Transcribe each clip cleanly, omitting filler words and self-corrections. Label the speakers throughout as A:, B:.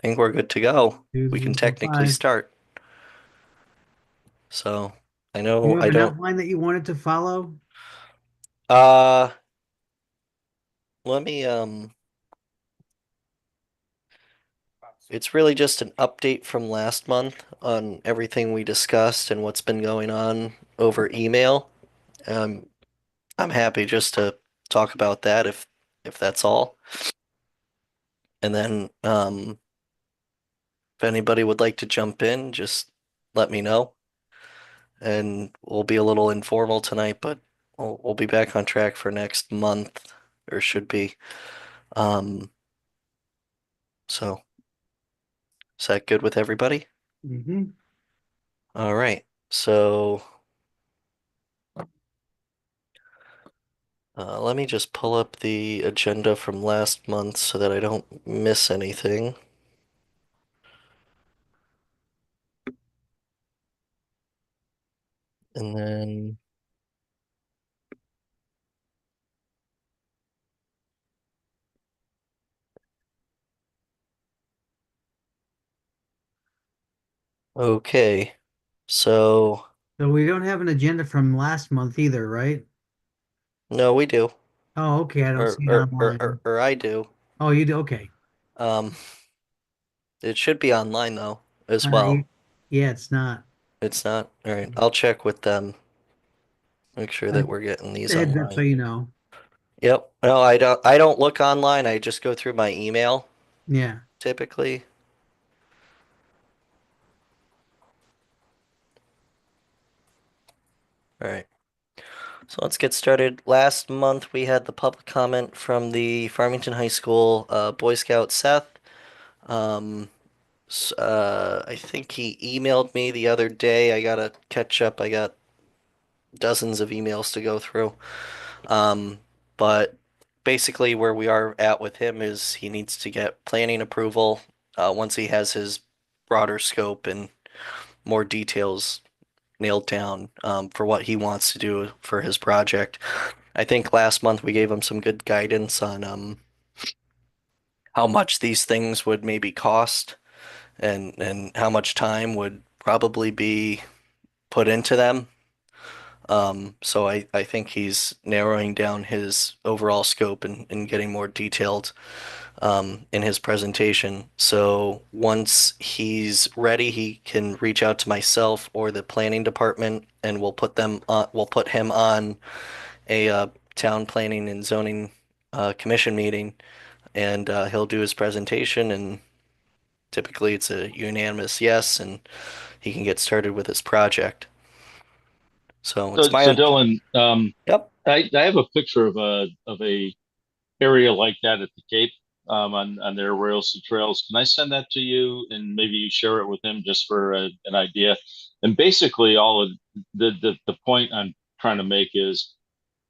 A: think we're good to go. We can technically
B: 2025.
A: start. So I
B: Do you
A: know
B: have
A: I
B: an
A: don't.
B: outline that you wanted to follow?
A: Uh, let me. It's really just an update from last month on everything we discussed and what's been going on over email. Um, I'm happy just to talk about that if that's all. And then if anybody would like to jump in, just let me know. And we'll be a little informal tonight, but we'll be back on track for next month, or should be. Um, so is that good with everybody?
B: Hmm.
A: All right. So let me just pull up the agenda from last month so that I don't miss anything. And then, okay. So,
B: So we don't have an agenda from last month either, right?
A: no, we do.
B: Oh, okay. I don't
A: Or,
B: see it
A: or, or, or,
B: online.
A: or I do.
B: Oh, you do? Okay.
A: Um, it should be online though, as
B: Uh,
A: well.
B: yeah, it's not.
A: It's not. All right. I'll check with them. Make sure
B: Uh,
A: that we're getting these
B: heads up so
A: online.
B: you know.
A: Yep. No, I don't look online. I just go through my email
B: Yeah.
A: typically. All right. So let's get started. Last month we had the public comment from the Farmington High School Boy Scout Seth. Um, I think he emailed me the other day. I gotta catch up. I got dozens of emails to go through. Um, but basically where we are at with him is he needs to get planning approval once he has his broader scope and more details nailed down for what he wants to do for his project. I think last month we gave him some good guidance on how much these things would maybe cost and how much time would probably be put into them. So I think he's narrowing down his overall scope and getting more detailed in his presentation. So once he's ready, he can reach out to myself or the planning department, and we'll put him on a town planning and zoning commission meeting, and he'll do his presentation. And typically, it's a unanimous yes, and he can get started with his project. So it's
C: So,
A: my
C: so
A: un
C: Dylan,
A: Yep.
C: I have a picture of a area like that at the Cape on their rails and trails. Can I send that to you and maybe you share it with him just for an idea? And basically, all of the point I'm trying to make is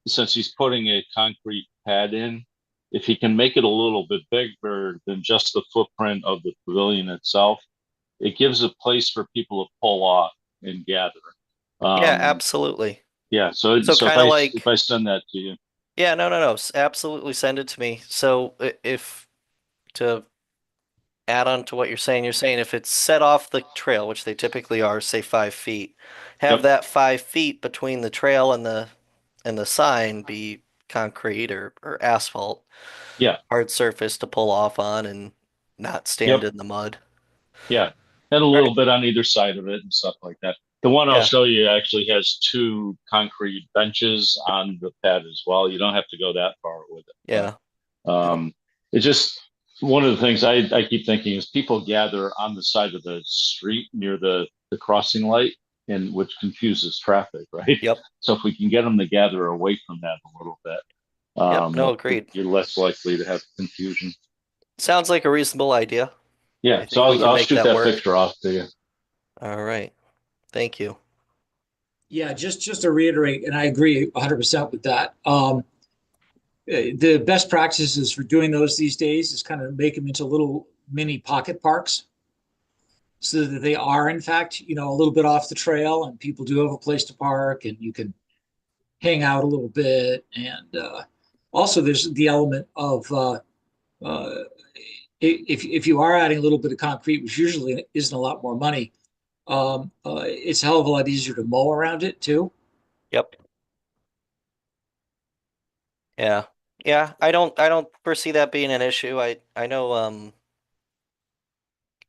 C: since he's putting a concrete pad in, if he can make it a little bit bigger than just the footprint of the pavilion itself, it gives a place for people to pull off and gather.
A: Yeah,
C: Um,
A: absolutely.
C: yeah. So
A: So
C: so
A: kind of
C: if I
A: like,
C: send that to you,
A: yeah, no, no, no, absolutely send it to me. So if to add on to what you're saying if it's set off the trail, which they typically are, say 5 feet, have
C: yep,
A: that 5 feet between the trail and the sign be concrete or asphalt,
C: yeah,
A: hard surface to pull off on and not stand
C: yep,
A: in the mud.
C: yeah, and a
A: All right.
C: little bit on either side of it and stuff like that. The one I'll
A: Yeah.
C: show you actually has two concrete benches on the pad as well. You don't have to go that far with it,
A: Yeah.
C: but it's just one of the things I keep thinking is people gather on the side of the street near the crossing light, and which confuses traffic, right?
A: Yep.
C: So if we can get them to gather away from that a little bit,
A: Yep. No, agreed.
C: you're less likely to have confusion.
A: Sounds like a reasonable idea.
C: Yeah,
A: I
C: so
A: think we can
C: I'll
A: make
C: shoot
A: that
C: that
A: work.
C: picture off to you.
A: All right. Thank you.
D: Yeah, just to reiterate, and I agree 100% with that. The best practices for doing those these days is kind of make them into little mini pocket parks so that they are, in fact, a little bit off the trail and people do have a place to park and you can hang out a little bit. And also, there's the element of uh, if you are adding a little bit of concrete, which usually isn't a lot more money, it's a hell of a lot easier to mow around it too.
A: Yep. Yeah. Yeah, I don't foresee that being an issue. I know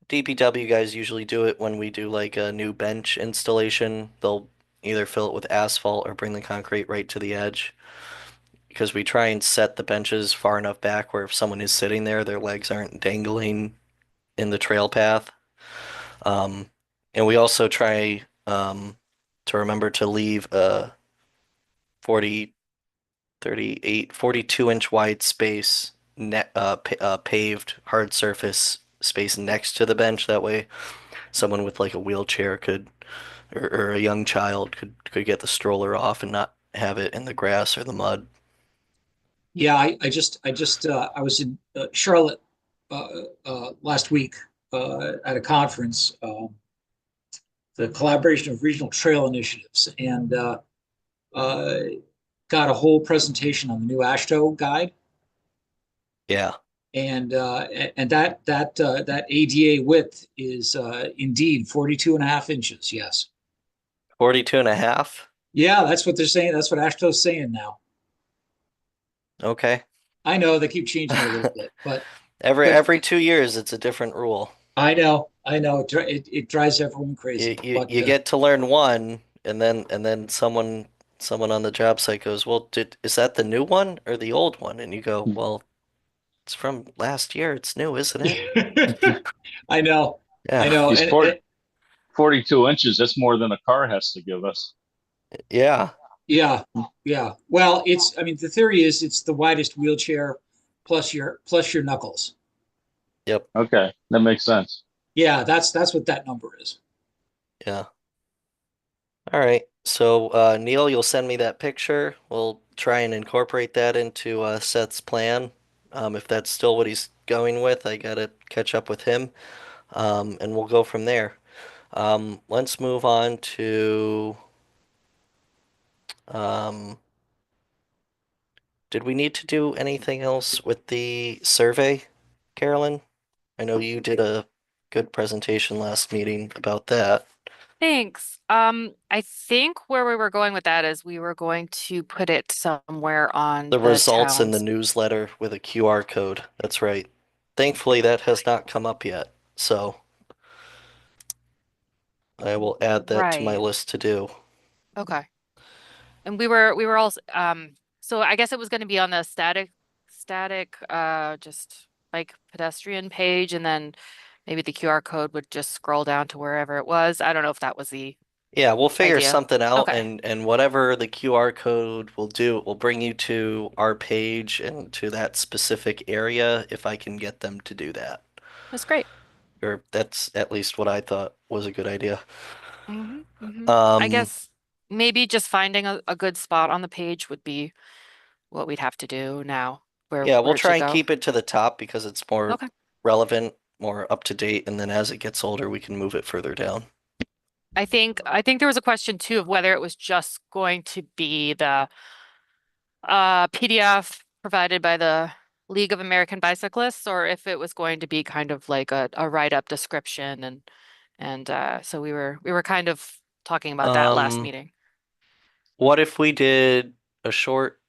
A: DPW guys usually do it when we do like a new bench installation. They'll either fill it with asphalt or bring the concrete right to the edge because we try and set the benches far enough back where if someone is sitting there, their legs aren't dangling in the trail path. Um, and we also try to remember to leave a 40, 38, 42-inch wide space net paved hard surface space next to the bench. That way someone with like a wheelchair could or a young child could get the stroller off and not have it in the grass or the mud.
D: Yeah, I was in Charlotte last week at a conference, the collaboration of regional trail initiatives, and uh, got a whole presentation on the new AASHTO guide,
A: Yeah.
D: and that ADA width is indeed 42 and a half inches. Yes.
A: 42 and a half.
D: Yeah, that's what they're saying. That's what AASHTO's saying now.
A: Okay.
D: I know they keep changing it a little bit, but
A: Every
D: but
A: every 2 years it's a different rule.
D: I know it drives everyone crazy. But
A: You get to learn one and then someone on the job site goes, "Well, is that the new one or the old one?" And you go, "Well, it's from last year. It's new, isn't it?"
D: I know, I
A: Yeah.
D: know,
C: He's 42 inches. That's more than a car has to give us.
A: Yeah.
D: yeah, yeah. Well, I mean, the theory is it's the widest wheelchair plus your knuckles.
A: Yep.
C: Okay, that makes sense.
D: Yeah, that's what that number is.
A: Yeah. All right. So, Neil, you'll send me that picture. We'll try and incorporate that into Seth's plan. If that's still what he's going with, I gotta catch up with him. And we'll go from there. Let's move on to, um, did we need to do anything else with the survey, Carolyn? I know you did a good presentation last meeting about that.
E: Thanks. I think where we were going with that is we were going to put it somewhere on
A: The
E: the
A: results in the
E: town's.
A: newsletter with a QR code. That's right. Thankfully, that has not come up yet, so I will add that to my
E: Right.
A: list to do.
E: Okay. And we were also so I guess it was going to be on the static just like pedestrian page, and then maybe the QR code would just scroll down to wherever it was. I don't know if that was the
A: Yeah, we'll figure
E: idea.
A: something out
E: Okay.
A: and whatever the QR code will do, it will bring you to our page and to that specific area if I can get them to do that.
E: That's great.
A: Or that's at least what I thought was a good idea.
E: I
A: Um,
E: guess maybe just finding a good spot on the page would be what we'd have to do now,
A: yeah, we'll
E: where it
A: try
E: should
A: and
E: go.
A: keep it to the top because it's more
E: Okay.
A: relevant, more up to date, and then as it gets older, we can move it further down.
E: I think there was a question too of whether it was just going to be the PDF provided by the League of American Bicyclists, or if it was going to be kind of like a write-up description, and so we were kind of talking about that last
A: Um,
E: meeting.
A: what if we did a short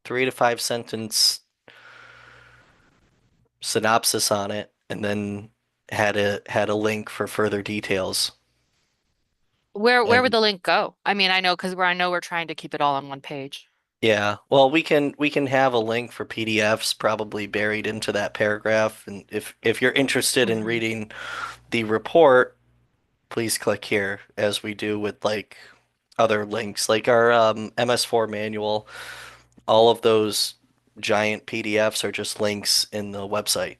A: 3 to 5 sentence synopsis on it and then had a link for further details?
E: Where would
A: And
E: the link go? I mean, I know because I know we're trying to keep it all on one page.
A: yeah, well, we can have a link for PDFs probably buried into that paragraph. And if you're interested in
E: Mhm.
A: reading the report, please click here, as we do with like other links, like our MS4 manual. All of those giant PDFs are just links in the website.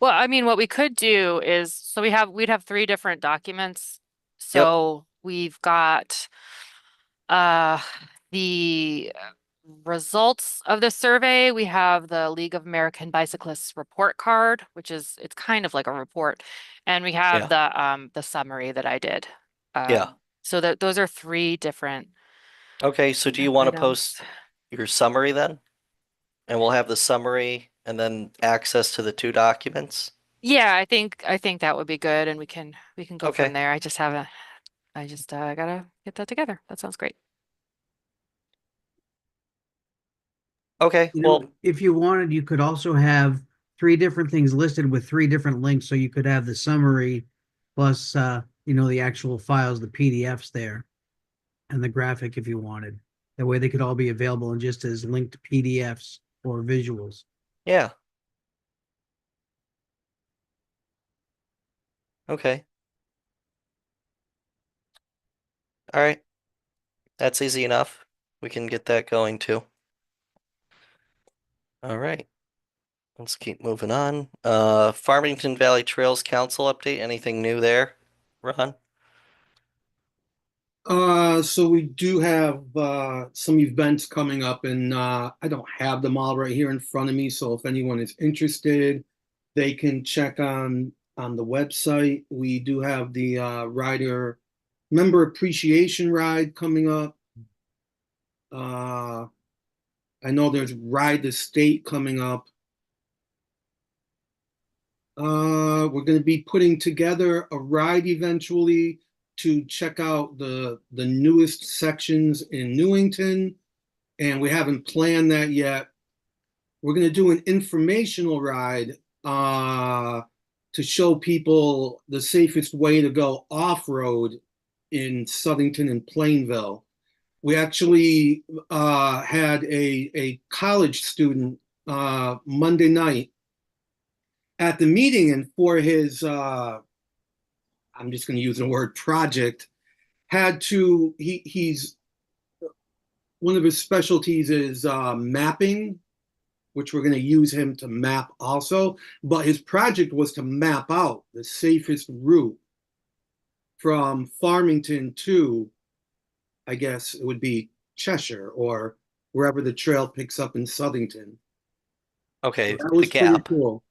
E: Well, I mean, what we could do is, so we'd have three different documents.
A: Yep.
E: So we've got uh the results of the survey. We have the League of American Bicyclists report card, which is it's kind of like a report, and we have
A: Yeah.
E: the summary that I did.
A: Yeah.
E: So that those are three different
A: Okay, so do you want to
E: items.
A: post your summary then? And we'll have the summary and then access to the two documents?
E: Yeah, I think that would be good, and we can go
A: Okay.
E: from there. I just haven't. I just gotta get that together. That sounds great.
A: Okay,
B: You
A: well,
B: know, if you wanted, you could also have three different things listed with three different links. So you could have the summary plus, the actual files, the PDFs there, and the graphic if you wanted. That way they could all be available in just as linked PDFs or visuals.
A: yeah. Okay. All right. That's easy enough. We can get that going too. All right. Let's keep moving on. Farmington Valley Trails Council update. Anything new there, Ron?
F: So we do have some events coming up, and I don't have them all right here in front of me. So if anyone is interested, they can check on the website. We do have the rider member appreciation ride coming up. I know there's Ride the State coming up. We're going to be putting together a ride eventually to check out the newest sections in Newington, and we haven't planned that yet. We're going to do an informational ride to show people the safest way to go off-road in Southington and Plainville. We actually had a college student Monday night at the meeting, and for his I'm just going to use the word project, he's one of his specialties is mapping, which we're going to use him to map also, but his project was to map out the safest route from Farmington to, I guess it would be Cheshire or wherever the trail picks up in Southington.
A: Okay,
F: That
A: the
F: was pretty
A: gap.
F: cool.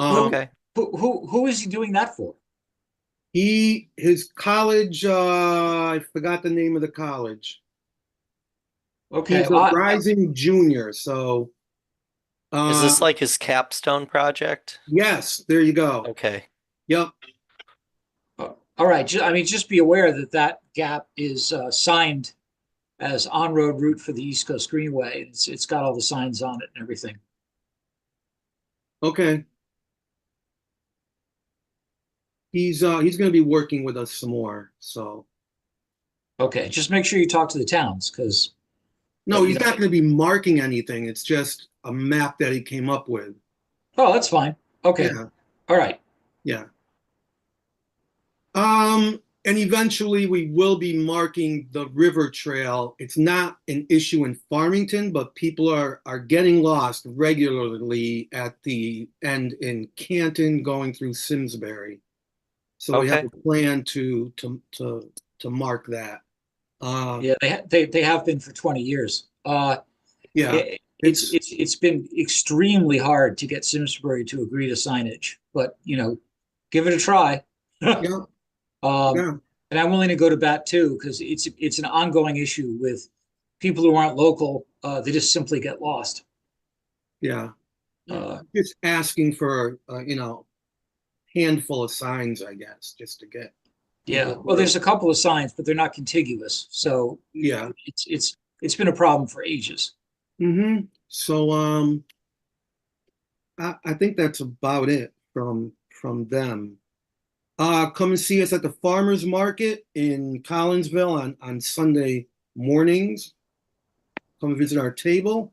A: Okay.
D: Who is he doing that for?
F: His college, I forgot the name of the college.
D: Okay,
F: He's a rising junior, so
A: Is this like his capstone project?
F: yes, there you go.
A: Okay.
F: Yep.
D: all right. I mean, just be aware that that gap is signed as on-road route for the East Coast Greenway. It's got all the signs on it and everything.
F: Okay. He's going to be working with us some more. So
D: Okay, just make sure you talk to the towns because
F: no, he's not going to be marking anything. It's just a map that he came up with.
D: oh, that's fine. Okay,
F: Yeah.
D: all right.
F: Yeah. And eventually we will be marking the river trail. It's not an issue in Farmington, but people are getting lost regularly at the end in Canton going through Simsbury. So we have
A: Okay.
F: a plan to mark that.
D: Yeah, they have been for 20 years.
F: Yeah.
D: It's been extremely hard to get Simsbury to agree to signage, but give it a try.
F: Yeah. Yeah.
D: And I'm willing to go to bat too, because it's an ongoing issue with people who aren't local. They just simply get lost.
F: Yeah.
D: Uh,
F: Just asking for handful of signs, I guess, just to get.
D: yeah. Well, there's a couple of signs, but they're not contiguous. So
F: Yeah.
D: it's been a problem for ages.
F: Mm-hmm. So I think that's about it from them. Come and see us at the farmers market in Collinsville on Sunday mornings. Come visit our table.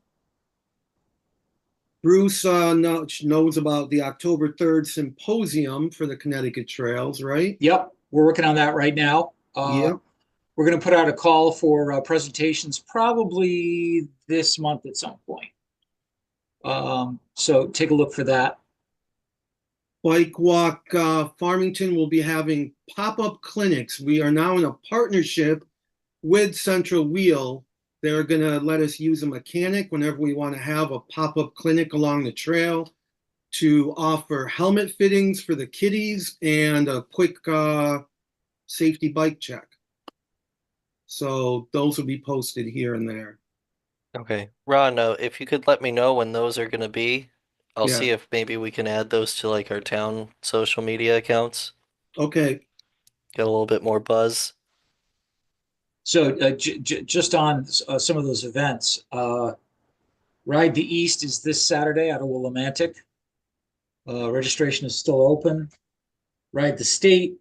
F: Bruce knows about the October 3rd symposium for the Connecticut Trails, right?
D: Yep, we're working on that right now.
F: Yep.
D: We're going to put out a call for presentations probably this month at some point. So take a look for that.
F: Bike Walk Farmington will be having pop-up clinics. We are now in a partnership with Central Wheel. They're going to let us use a mechanic whenever we want to have a pop-up clinic along the trail to offer helmet fittings for the kiddies and a quick safety bike check. So those will be posted here and there.
A: Okay. Ron, if you could let me know when those are going to be, I'll
F: Yeah.
A: see if maybe we can add those to like our town social media accounts.
F: Okay,
A: Get a little bit more buzz.
D: So just on some of those events, Ride the East is this Saturday out of Willimantic. Registration is still open. Ride the State,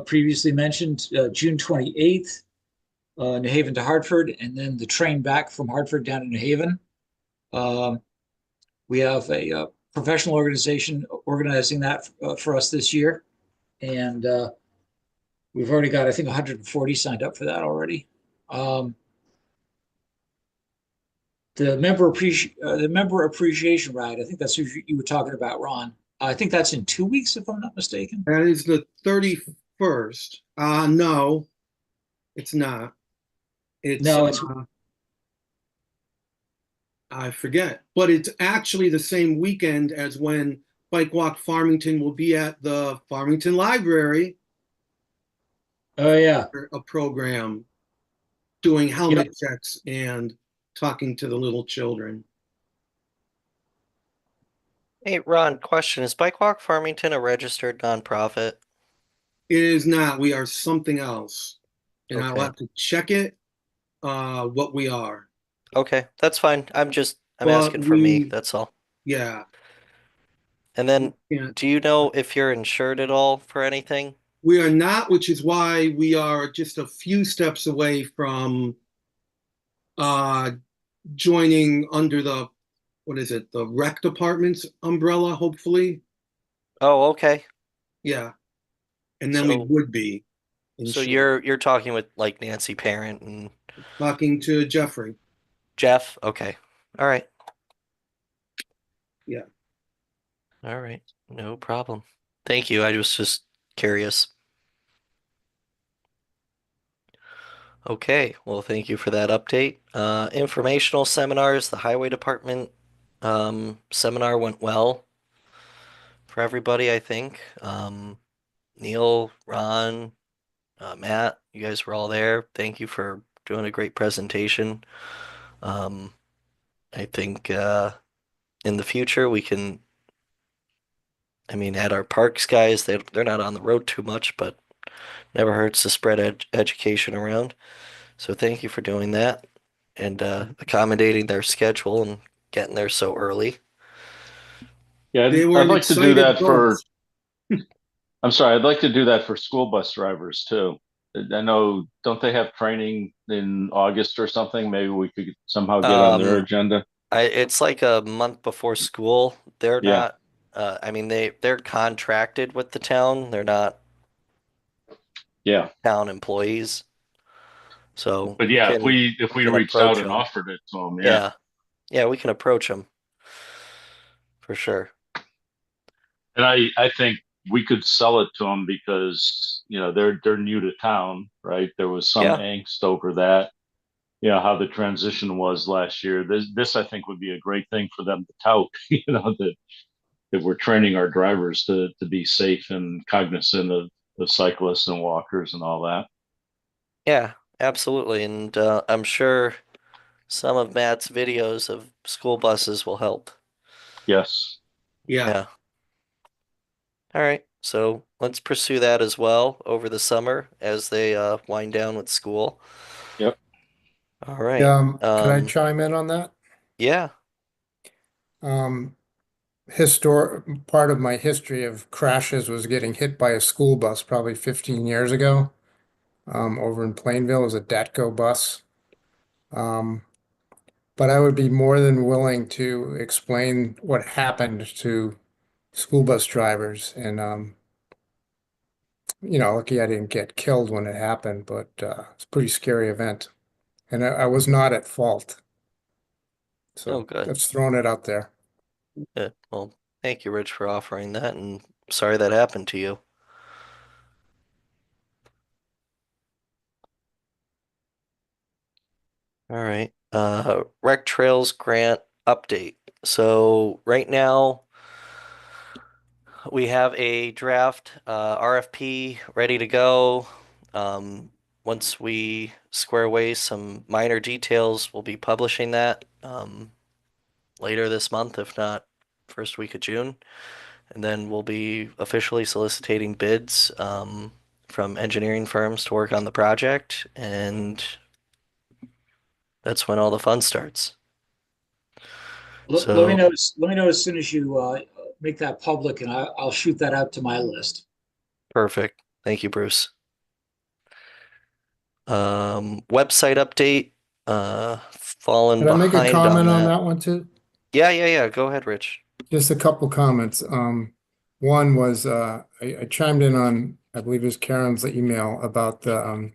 D: previously mentioned, June 28th, New Haven to Hartford, and then the train back from Hartford down to New Haven. Um, we have a professional organization organizing that for us this year. And we've already got, I think, 140 signed up for that already. The member appreciation ride, I think that's who you were talking about, Ron. I think that's in 2 weeks, if I'm not mistaken.
F: that is the 31st. No, it's not. It's,
D: No, it's
F: I forget, but it's actually the same weekend as when Bike Walk Farmington will be at the Farmington Library
D: oh yeah,
F: for a program doing
D: yep.
F: helmet checks and talking to the little children.
A: Hey, Ron, question. Is Bike Walk Farmington a registered nonprofit?
F: It is not. We are something else. And I'll
A: Okay.
F: have to check it, what we are.
A: Okay, that's fine. I'm
F: But
A: asking for me,
F: we,
A: that's all.
F: yeah,
A: And then,
F: yeah,
A: do you know if you're insured at all for anything?
F: we are not, which is why we are just a few steps away from uh joining under the, what is it, the rec department's umbrella, hopefully.
A: Oh, okay.
F: Yeah. And then we
A: So,
F: would be
A: so
F: insured.
A: you're talking with like Nancy Parent and
F: Talking to Jeffrey.
A: Jeff? Okay. All right.
F: Yeah.
A: All right. No problem. Thank you. I was just curious. Okay. Well, thank you for that update. Informational seminars, the highway department seminar went well for everybody, I think. Neil, Ron, Matt, you guys were all there. Thank you for doing a great presentation. Um, I think in the future we can, I mean, at our parks guys, they're not on the road too much, but never hurts to spread education around. So thank you for doing that and accommodating their schedule and getting there so early.
C: Yeah,
F: They were
C: I'd
F: an
C: like to do
F: excited
C: that for,
F: bunch.
C: I'm sorry, I'd like to do that for school bus drivers too. I know, don't they have training in August or something? Maybe we could somehow get on their
A: Um,
C: agenda.
A: it's like a month before school. They're
C: Yeah,
A: not, I mean, they're contracted with the town. They're not
C: yeah.
A: town employees. So
C: But yeah, if
A: we
C: we
A: can
C: reached out
A: approach
C: and
A: them.
C: offered it to them, yeah.
A: Yeah. Yeah, we can approach them for sure.
C: And I think we could sell it to them because, you know, they're new to town, right? There was some
A: Yeah.
C: angst over that, you know, how the transition was last year. This I think would be a great thing for them to tout, you know, that we're training our drivers to be safe and cognizant of the cyclists and walkers and all that.
A: Yeah, absolutely. And I'm sure some of Matt's videos of school buses will help.
C: Yes.
F: Yeah.
A: Yeah. All right. So let's pursue that as well over the summer as they wind down with school.
C: Yep.
A: All right.
G: Could I chime in on that?
A: Yeah.
G: Um, Part of my history of crashes was getting hit by a school bus probably 15 years ago. Over in Plainville, it was a Datco bus. Um, but I would be more than willing to explain what happened to school bus drivers. And lucky I didn't get killed when it happened, but it's a pretty scary event. And I was not at fault.
A: Oh,
G: So
A: good.
G: that's throwing it out there.
A: Good. Well, thank you, Rich, for offering that, and sorry that happened to you. All right. Rec Trails grant update. So right now we have a draft RFP ready to go. Once we square away some minor details, we'll be publishing that later this month, if not first week of June. And then we'll be officially soliciting bids from engineering firms to work on the project, and that's when all the fun starts.
D: Let me
A: So
D: know. Let me know as soon as you make that public, and I'll shoot that out to my list.
A: perfect. Thank you, Bruce. Website update. Fallen
G: Can I make a
A: behind on
G: comment on
A: that.
G: that one too?
A: Yeah. Go ahead, Rich.
G: Just a couple comments. One was I chimed in on, I believe it was Karen's email about the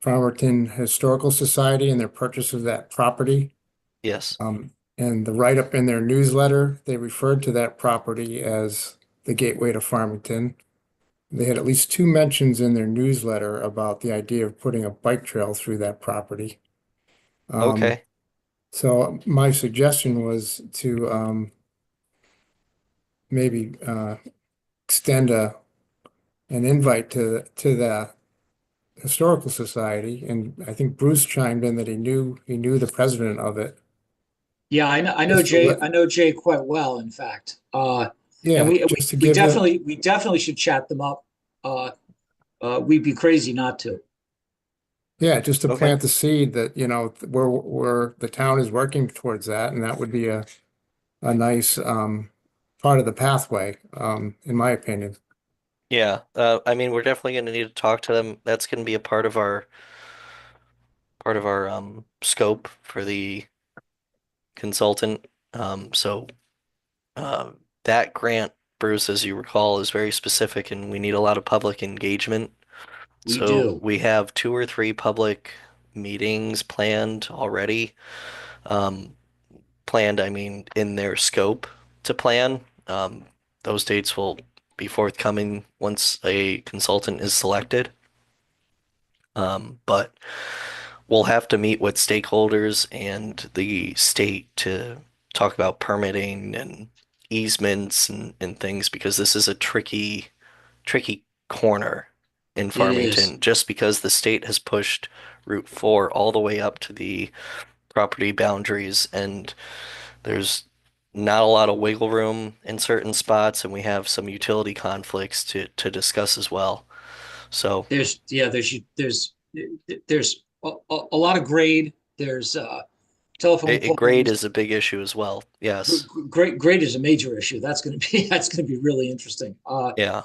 G: Farmington Historical Society and their purchase of that property.
A: Yes.
G: And the write-up in their newsletter, they referred to that property as the gateway to Farmington. They had at least 2 mentions in their newsletter about the idea of putting a bike trail through that property.
A: Okay.
G: So my suggestion was to maybe extend an invite to the Historical Society, and I think Bruce chimed in that he knew the president of it.
D: Yeah, I know
G: Just to
D: Jay.
G: let-
D: I know Jay quite well, in fact. And
G: Yeah,
D: we
G: just to
D: we
G: give them,
D: definitely should chat them up. We'd be crazy not to.
G: yeah, just to
A: Okay.
G: plant the seed that, where the town is working towards that, and that would be a nice part of the pathway, in my opinion.
A: Yeah. I mean, we're definitely going to need to talk to them. That's going to be a part of our scope for the consultant. So that grant, Bruce, as you recall, is very specific, and we need a lot of public engagement.
D: We
A: So
D: do.
A: we have 2 or 3 public meetings planned already. Um, Planned, I mean, in their scope to plan. Those dates will be forthcoming once a consultant is selected. But we'll have to meet with stakeholders and the state to talk about permitting and easements and things, because this is a tricky corner in
D: It is.
A: Farmington, just because the state has pushed Route 4 all the way up to the property boundaries, and there's not a lot of wiggle room in certain spots, and we have some utility conflicts to discuss as well. So
D: There's a lot of grade. There's telephone
A: grade
D: poles.
A: is a big issue as well. Yes.
D: Grade is a major issue. That's going to be that's going to be really interesting.
A: Yeah.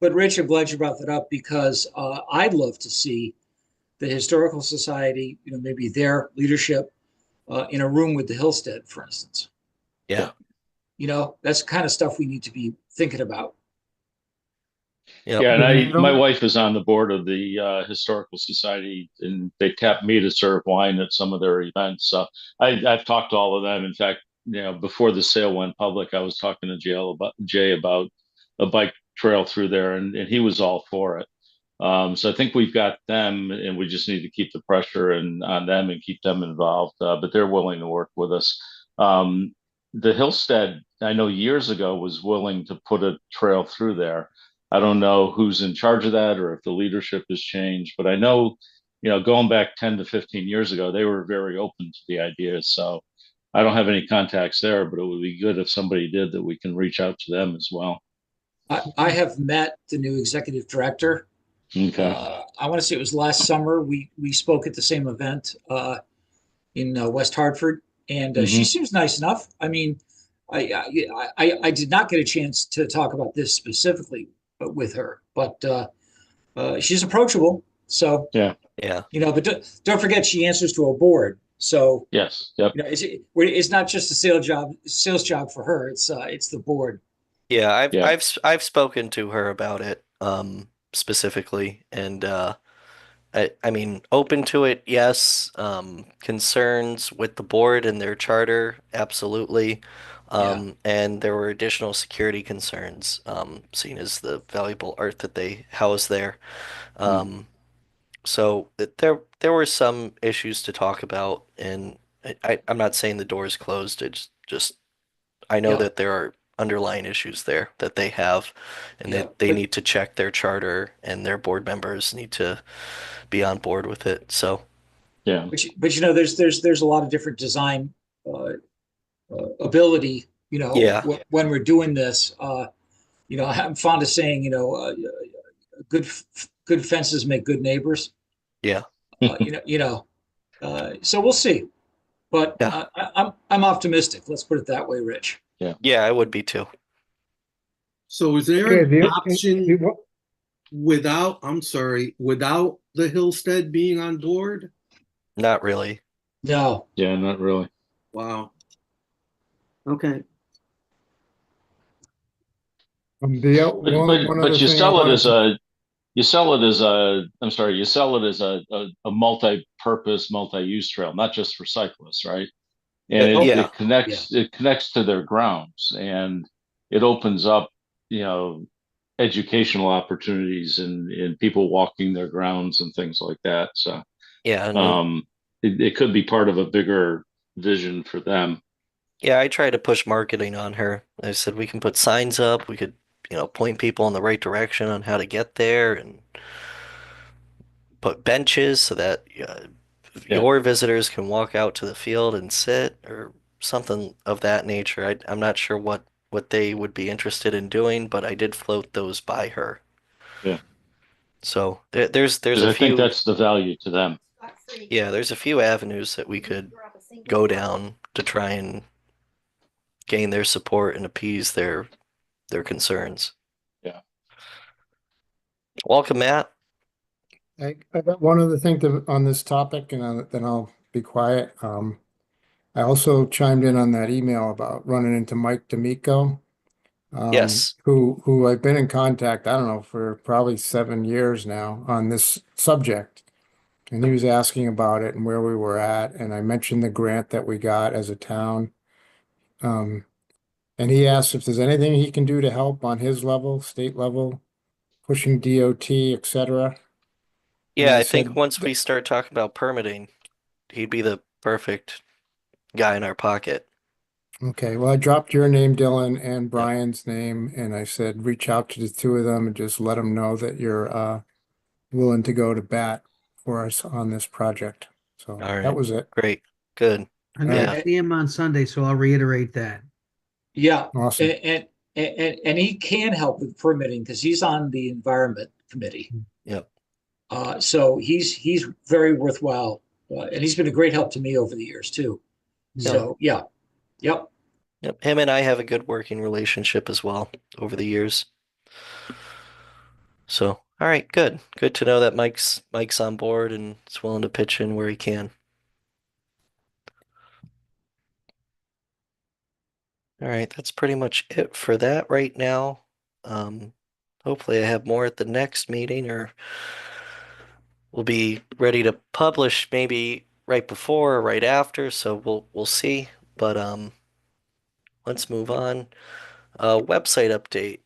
D: But Rich, I'm glad you brought that up, because I'd love to see the Historical Society, maybe their leadership in a room with the Hillstead, for instance.
A: Yeah.
D: That's the kind of stuff we need to be thinking about.
A: Yep.
C: Yeah, and
G: Yeah.
C: my wife is on the board of the Historical Society, and they tapped me to serve wine at some of their events. So I've talked to all of them. In fact, before the sale went public, I was talking to Jay about a bike trail through there, and he was all for it. So I think we've got them, and we just need to keep the pressure on them and keep them involved. But they're willing to work with us. The Hillstead, I know years ago, was willing to put a trail through there. I don't know who's in charge of that or if the leadership has changed, but I know, going back 10 to 15 years ago, they were very open to the idea. So I don't have any contacts there, but it would be good if somebody did, that we can reach out to them as well.
D: I have met the new executive director.
C: Okay.
D: I want to say it was last summer. We spoke at the same event in West Hartford, and she seems nice enough. I mean, I did not get a chance to talk about this specifically with her, but she's approachable. So
C: Yeah.
A: Yeah.
D: but don't forget, she answers to a board. So
C: Yes. Yep.
D: it's not just a sales job for her. It's the board.
A: Yeah,
C: Yeah.
A: I've spoken to her about it specifically, and I mean, open to it, yes. Concerns with the board and their charter, absolutely. And there were additional security concerns, seen as the valuable art that they house there. So there were some issues to talk about, and I'm not saying the door is closed. It's just I know
D: Yeah.
A: that there are underlying issues there that they have, and
D: Yeah,
A: that they
D: but-
A: need to check their charter, and their board members need to be on board with it. So
C: Yeah.
D: But there's a lot of different design ability,
A: Yeah.
D: when we're doing this. I'm fond of saying, good good fences make good neighbors.
A: Yeah.
D: So we'll see. But
A: Yeah.
D: I'm optimistic. Let's put it that way, Rich.
A: Yeah, I would be too.
F: So is there
G: Okay,
F: an
G: the,
F: option
G: the-
F: without the Hillstead being on board?
A: Not really.
D: No.
C: Yeah, not really.
F: Wow. Okay.
G: one
C: But
G: other
C: you
G: thing I
C: sell it
G: wanted
C: as
G: to,
C: a you sell it as a I'm sorry, you sell it as a multi-purpose, multi-use trail, not just for cyclists, right? And
D: Oh,
A: Yeah.
C: it connects to their grounds, and it opens up, educational opportunities and people walking their grounds and things like that. So
A: Yeah. And
C: it could be part of a bigger vision for them.
A: yeah, I try to push marketing on her. I said we can put signs up, we could, point people in the right direction on how to get there and put benches so that
C: Yeah.
A: your visitors can walk out to the field and sit or something of that nature. I'm not sure what they would be interested in doing, but I did float those by her.
C: Yeah.
A: So there's
C: Because
A: a
C: I think
A: few,
C: that's the value to them.
A: yeah, there's a few avenues that we could go down to try and gain their support and appease their concerns.
C: Yeah.
A: Welcome, Matt.
G: I got one other thing on this topic, and then I'll be quiet. I also chimed in on that email about running into Mike D'Amico,
A: Yes.
G: who I've been in contact, I don't know, for probably 7 years now on this subject. And he was asking about it and where we were at, and I mentioned the grant that we got as a town. And he asked if there's anything he can do to help on his level, state level, pushing DOT, et cetera. And
A: Yeah,
G: I
A: I think
G: said,
A: once we start talking about permitting, he'd be the perfect guy in our pocket.
G: okay, well, I dropped your name, Dylan, and
A: Yep.
G: Brian's name, and I said, reach out to the two of them and just let them know that you're willing to go to bat for us on this project. So
A: All
G: that
A: right.
G: was it.
A: Great. Good.
B: I'm
A: Yeah.
B: gonna see him on Sunday, so I'll reiterate that.
D: Yeah.
G: Awesome.
D: And he can help with permitting because he's on the environment committee.
A: Yep.
D: So he's very worthwhile, and he's been a great help to me over the years too. So yeah, yep.
A: Yep. Him and I have a good working relationship as well over the years. So, all right, good. Good to know that Mike's on board and is willing to pitch in where he can. All right, that's pretty much it for that right now. Hopefully I have more at the next meeting, or we'll be ready to publish maybe right before or right after, so we'll see. But let's move on. Website update.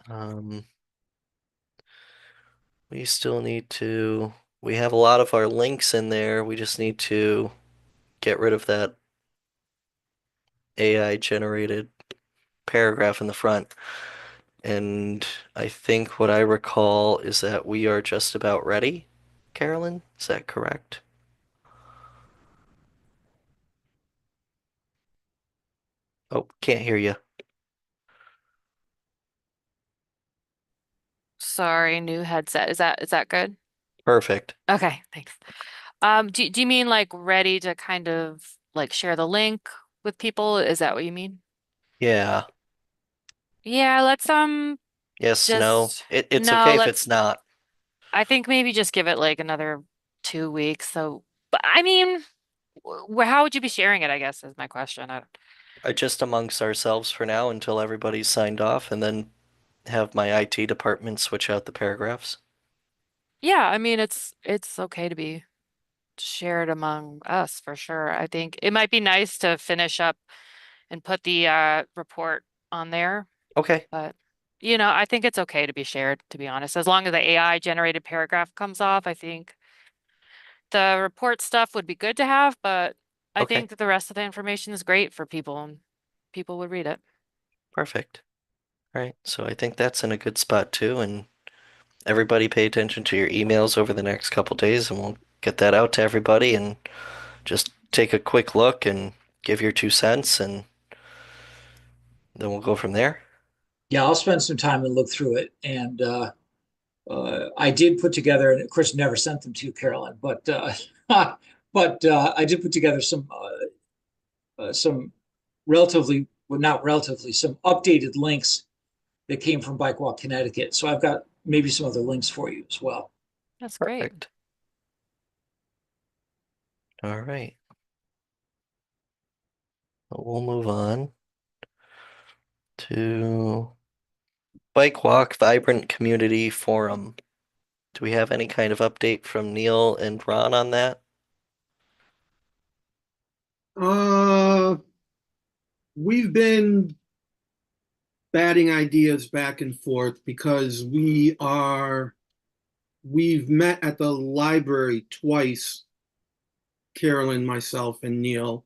A: Um, we still need to, we have a lot of our links in there. We just need to get rid of that AI generated paragraph in the front. And I think what I recall is that we are just about ready. Carolyn, is that correct? Oh, can't hear you.
E: Sorry, new headset. Is that good?
A: Perfect.
E: Okay, thanks. Do you mean like ready to kind of like share the link with people? Is that what you mean?
A: Yeah.
E: Yeah, let's
A: Yes, no.
E: just
A: It's
E: no,
A: okay if it's
E: let's
A: not.
E: I think maybe just give it like another 2 weeks. So, but I mean, how would you be sharing it, I guess is my question.
A: Just amongst ourselves for now until everybody's signed off, and then have my IT department switch out the paragraphs.
E: Yeah, I mean it's okay to be shared among us for sure. I think it might be nice to finish up and put the report on there,
A: Okay,
E: but I think it's okay to be shared, to be honest. As long as the AI generated paragraph comes off, I think the report stuff would be good to have, but I
A: okay,
E: think that the rest of the information is great for people and people would read it.
A: perfect. All right, so I think that's in a good spot too, and everybody pay attention to your emails over the next couple days, and get that out to everybody and just take a quick look and give your 2 cents, and then we'll go from there.
D: Yeah, I'll spend some time and look through it. And I did put together, and of course, never sent them to you, Carolyn, but I did put together some relatively, well, not relatively, some updated links that came from Bike Walk Connecticut. So I've got maybe some other links for you as well.
E: That's great.
A: Perfect. All right. We'll move on to Bike Walk Vibrant Community Forum. Do we have any kind of update from Neil and Ron on that?
F: Uh, we've been batting ideas back and forth because we've met at the library twice, Carolyn, myself, and Neil,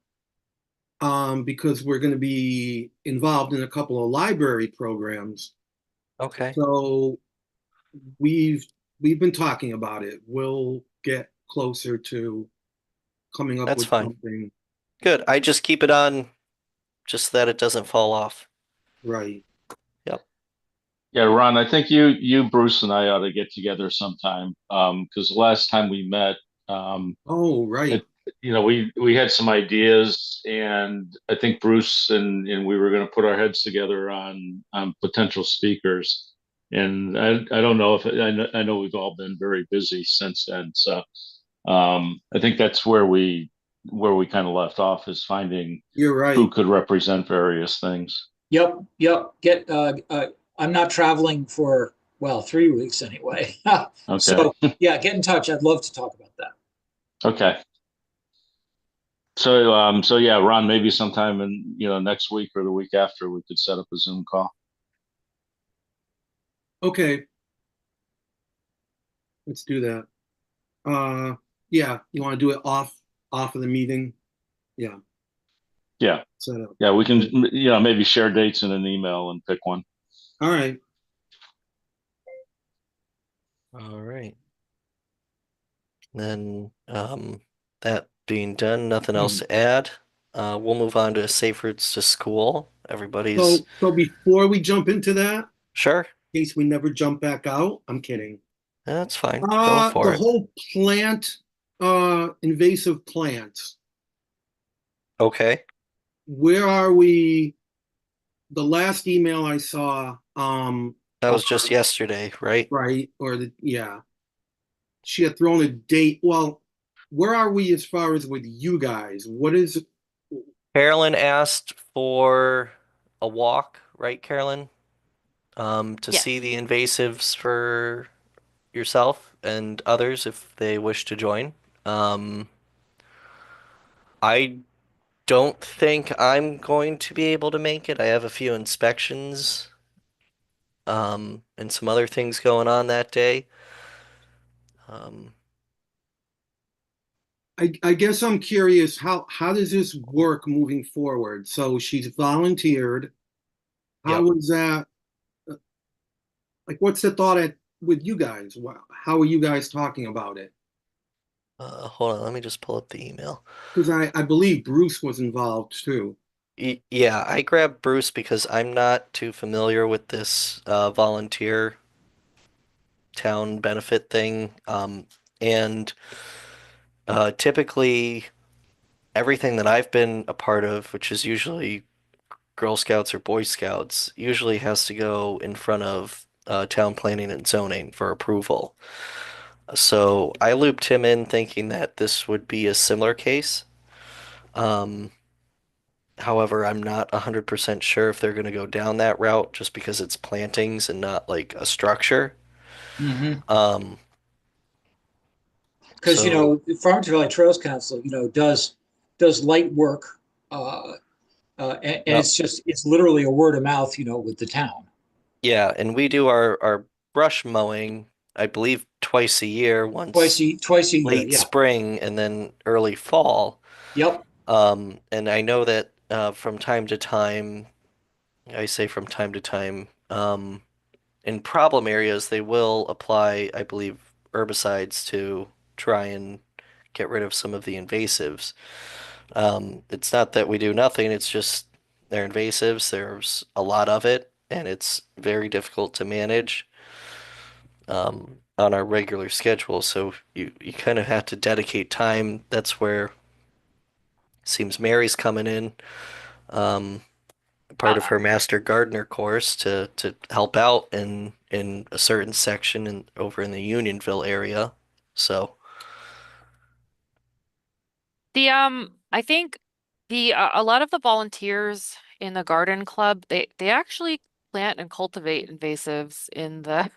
F: because we're going to be involved in a couple of library programs.
A: Okay,
F: So we've been talking about it. We'll get closer to coming up
A: that's
F: with
A: fine.
F: something
A: Good. I just keep it on just so that it doesn't fall off.
F: right.
A: Yep.
C: Yeah, Ron, I think Bruce, and I ought to get together sometime. Because the last time we met,
F: Oh, right.
C: it, we had some ideas, and I think Bruce and we were going to put our heads together on potential speakers. And I don't know if I know we've all been very busy since then. So I think that's where we kind of left off, is finding
F: You're
C: who
F: right.
C: could represent various things.
D: Yep, yep. I'm not traveling for, well, 3 weeks anyway.
C: Okay.
D: So yeah, get in touch. I'd love to talk about that.
C: Okay. So yeah, Ron, maybe sometime in, next week or the week after, we could set up a Zoom call.
F: Okay, let's do that. Yeah, you want to do it off of the meeting? Yeah,
C: Yeah.
F: set up.
C: Yeah, we can, maybe share dates in an email and pick one.
F: All right.
A: All right. Then, that being done, nothing else to add. We'll move on to Safe Routes to School. Everybody's
F: So before we jump into that,
A: sure.
F: in case we never jump back out, I'm kidding.
A: That's fine. Go
F: The
A: for it.
F: whole invasive plants.
A: Okay.
F: Where are we? The last email I saw,
A: That was just yesterday, right?
F: right, yeah, she had thrown a date. Well, where are we as far as with you guys? What is,
A: Carolyn asked for a walk, right, Carolyn? To
E: Yes.
A: see the invasives for yourself and others if they wish to join. Um, I don't think I'm going to be able to make it. I have a few inspections, and some other things going on that day. Um,
F: I guess I'm curious, how does this work moving forward? So she's volunteered.
A: yep.
F: How is that? Like, what's the thought with you guys? How are you guys talking about it?
A: Hold on, let me just pull up the email.
F: Because I believe Bruce was involved too.
A: Yeah, I grabbed Bruce because I'm not too familiar with this volunteer town benefit thing. And typically everything that I've been a part of, which is usually Girl Scouts or Boy Scouts, usually has to go in front of town planning and zoning for approval. So I looped him in thinking that this would be a similar case. Um, However, I'm not 100% sure if they're going to go down that route just because it's plantings and not like a structure.
D: Mm-hmm.
A: Um,
D: Because,
A: so
D: the Farmington Valley Trails Council, does light work. And
A: yep.
D: it's literally a word of mouth, with the town.
A: Yeah, and we do our brush mowing, I believe twice a year, once
D: Twice a year.
A: late
D: Yeah.
A: spring and then early fall.
D: Yep.
A: And I know that from time to time, I say from time to time, in problem areas, they will apply, I believe, herbicides to try and get rid of some of the invasives. It's not that we do nothing, it's just they're invasives. There's a lot of it, and it's very difficult to manage on our regular schedule. So you kind of have to dedicate time. That's where it seems Mary's coming in, um, part of her Master Gardener course to help out in a certain section over in the Unionville area. So
E: I think a lot of the volunteers in the garden club, they actually plant and cultivate invasives in the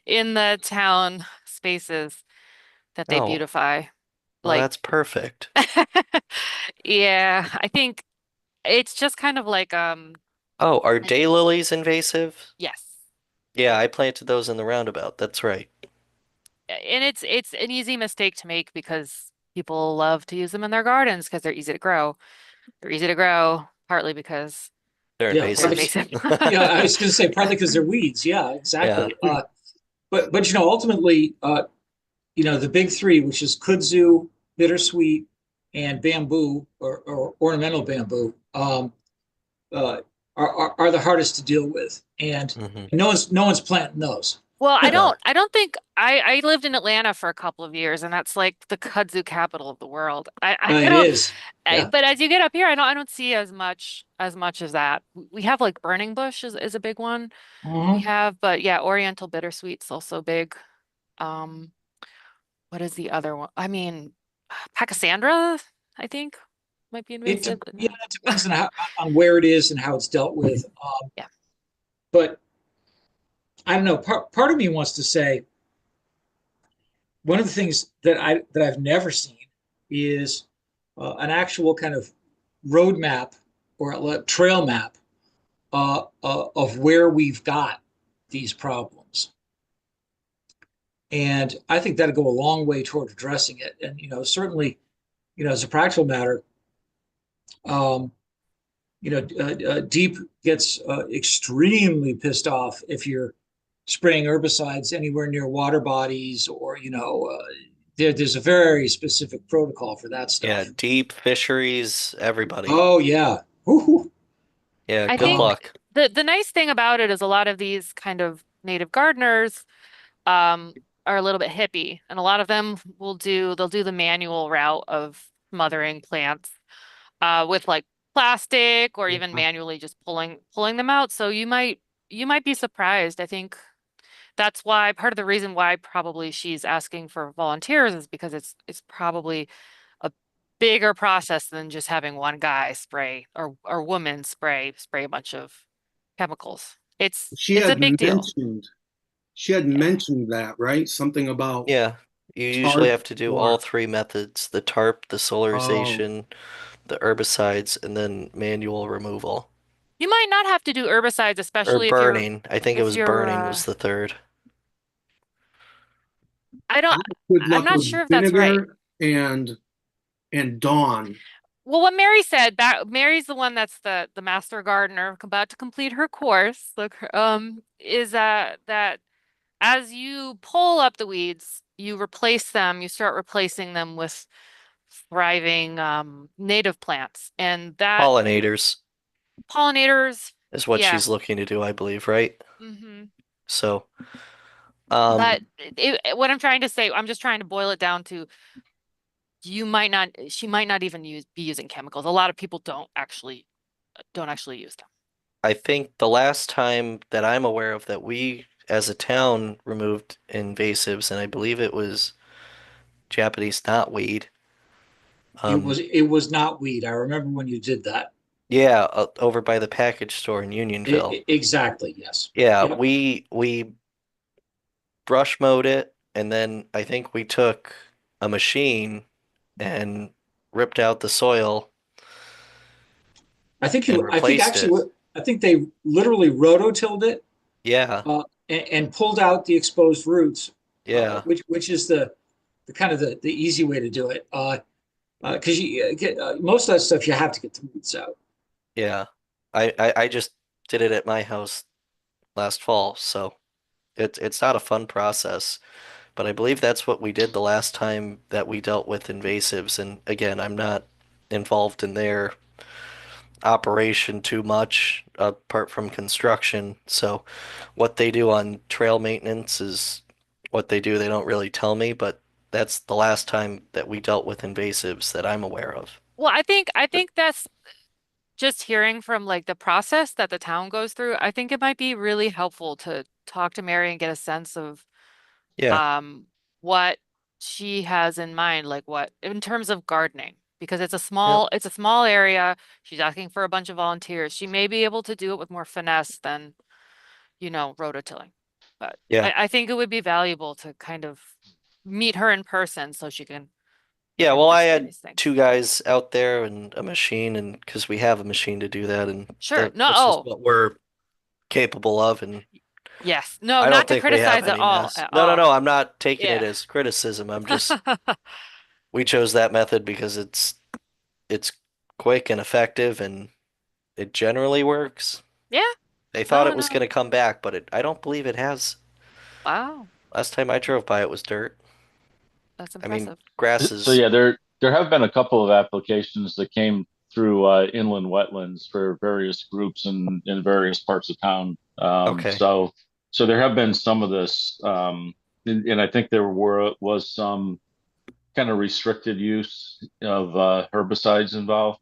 E: in the town spaces that they
A: oh,
E: beautify.
A: well,
E: Like,
A: that's perfect.
E: yeah, I think it's just kind of like
A: Oh, are daylilies invasive?
E: yes.
A: Yeah, I planted those in the roundabout. That's right.
E: And it's an easy mistake to make because people love to use them in their gardens because they're easy to grow. They're easy to grow, partly because
A: They're
D: Yeah,
E: they're
D: partly,
A: invasive.
E: invasive.
D: yeah, I was going to say partly because they're weeds. Yeah,
A: Yeah.
D: exactly. But ultimately, the big three, which is kudzu, bittersweet, and bamboo or ornamental bamboo, uh, are the hardest to deal with, and
A: Hmm.
D: no one's planting those.
E: Well,
A: No.
E: I don't think I lived in Atlanta for a couple of years and that's like the kudzu capital of the world. I
D: It
E: don't
D: is. Yeah.
E: but as you get up here, I don't see as much as that. We have like burning bush is a big one. We
D: Mhm.
E: have, but yeah, Oriental bittersweet's also big. Um, what is the other one? I mean, Pachysandra, I think might be invasive.
D: Yeah, it depends on where it is and how it's dealt with.
E: Yeah.
D: But I don't know. Part of me wants to say one of the things that I've never seen is an actual kind of roadmap or a trail map of where we've got these problems. And I think that'd go a long way toward addressing it. And certainly, as a practical matter, um, Deep gets extremely pissed off if you're spraying herbicides anywhere near water bodies, or there's a very specific protocol for that
A: Yeah,
D: stuff.
A: deep fisheries, everybody.
D: Oh yeah. Woo-hoo.
A: Yeah,
E: I
A: good
D: Um,
E: think
A: luck.
E: the nice thing about it is a lot of these kind of native gardeners um are a little bit hippie and a lot of them they'll do the manual route of smothering plants with like plastic or even manually just pulling them out. So you might be surprised. I think that's why part of the reason why probably she's asking for volunteers is because it's probably a bigger process than just having one guy spray or woman spray a bunch of chemicals.
F: She
E: It's a
F: had
E: big deal.
F: mentioned, she had
E: Yeah.
F: mentioned that, right? Something about
A: Yeah, you usually
F: tarp
A: have to do all
F: or,
A: three methods, the tarp, the
F: oh,
A: solarization, the herbicides, and then manual removal.
E: You might not have to do herbicides,
A: Or
E: especially
A: burning. I think it
E: if
A: was
E: you're
A: burning was the third.
E: I
F: I
E: don't
F: had good
E: I'm
F: luck
E: not
F: with
E: sure if that's right.
F: vinegar and Dawn.
E: Well, what Mary said, that Mary's the one that's the master gardener about to complete her course. Look, is that as you pull up the weeds, you start replacing them with thriving native plants. And that
A: Pollinators
E: pollinators,
A: is what
E: yeah.
A: she's looking to do, I believe, right?
E: hmm
A: So,
E: But
A: um,
E: what I'm trying to say, I'm just trying to boil it down to she might not even be using chemicals. A lot of people don't actually use them.
A: I think the last time that I'm aware of that we as a town removed invasives, and I believe it was Japanese knotweed. Um,
D: it was not weed. I remember when you did that.
A: yeah, over by the package store in Unionville.
D: Exactly. Yes.
A: Yeah,
D: Yep.
A: we brush mowed it, and then I think we took a machine and ripped out the soil and
D: I think
A: replaced
D: actually
A: it.
D: I think they literally rototilled it
A: Yeah,
D: and pulled out the exposed roots,
A: yeah,
D: which is the kind of the easy way to do it. Because you get most of that stuff you have to get the roots out.
A: yeah. I just did it at my house last fall, so it's not a fun process. But I believe that's what we did the last time that we dealt with invasives. And again, I'm not involved in their operation too much apart from construction. So what they do on trail maintenance is what they do. They don't really tell me, but that's the last time that we dealt with invasives that I'm aware of.
E: Well, I think that's just hearing from like the process that the town goes through. I think it might be really helpful to talk to Mary and get a sense of
A: Yeah.
E: what she has in mind, like what in terms of gardening, because
A: Yep.
E: it's a small area. She's asking for a bunch of volunteers. She may be able to do it with more finesse than, rototilling. But
A: Yeah.
E: I think it would be valuable to kind of meet her in person so she can
A: Yeah, well, I
E: understand
A: had
E: these things.
A: two guys out there and a machine, and because we have a machine to do that, and
E: Sure. No,
A: this is
E: oh,
A: what we're capable of, and
E: yes. No,
A: I
E: not
A: don't
E: to
A: think we have
E: criticize at
A: any
E: all,
A: mess.
E: at
A: No, no,
E: all.
A: no, I'm not taking it
E: Yeah.
A: as criticism. I'm just we chose that method because it's quick and effective, and it generally works.
E: Yeah.
A: They thought
E: No,
A: it was
E: no.
A: going to come back, but I don't believe it has.
E: Wow.
A: Last time I drove by, it was dirt.
E: That's
A: I mean,
E: impressive.
A: grass
C: So
A: is
C: yeah, there have been a couple of applications that came through inland wetlands for various groups in various parts of town.
A: okay.
C: So there have been some of this, and I think there was some kind of restricted use of herbicides involved.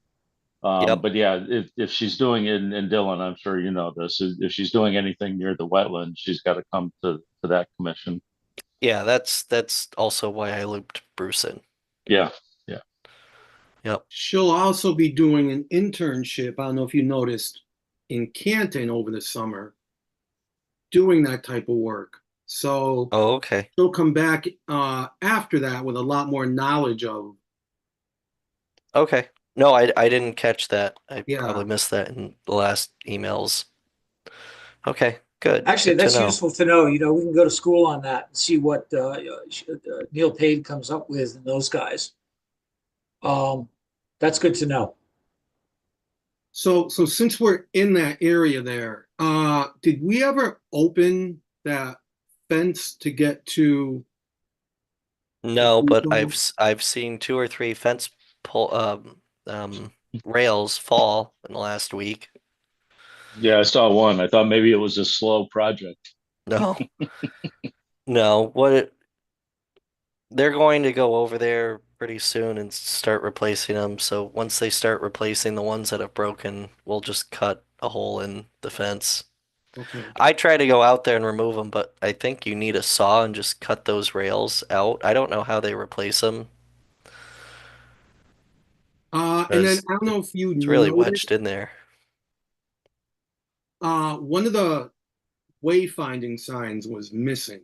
A: Yep.
C: But yeah, if she's doing it in Dillon, I'm sure you know this. If she's doing anything near the wetland, she's got to come to that commission.
A: Yeah, that's also why I looped Bruce in.
C: Yeah, yeah.
A: Yep.
F: She'll also be doing an internship. I don't know if you noticed in Canton over the summer, doing that type of work. So
A: Oh, okay.
F: she'll come back after that with a lot more knowledge of,
A: Okay. No, I didn't catch that. I
F: yeah.
A: probably missed that in the last emails. Okay, good.
D: Actually,
A: Good to
D: that's
A: know.
D: useful to know. We can go to school on that and see what Neil Page comes up with and those guys. That's good to know.
F: So since we're in that area there, did we ever open that fence to get to the
A: No,
F: food
A: but
F: hall?
A: I've seen two or three fence pull rails fall in the last week.
C: Yeah, I saw one. I thought maybe it was a slow project.
A: No. No, they're going to go over there pretty soon and start replacing them. So once they start replacing the ones that have broken, we'll just cut a hole in the fence.
F: Okay.
A: I try to go out there and remove them, but I think you need a saw and just cut those rails out. I don't know how they replace them
F: And then
A: because
F: I don't know if you
A: it's really
F: noticed,
A: wedged in there.
F: one of the wayfinding signs was missing.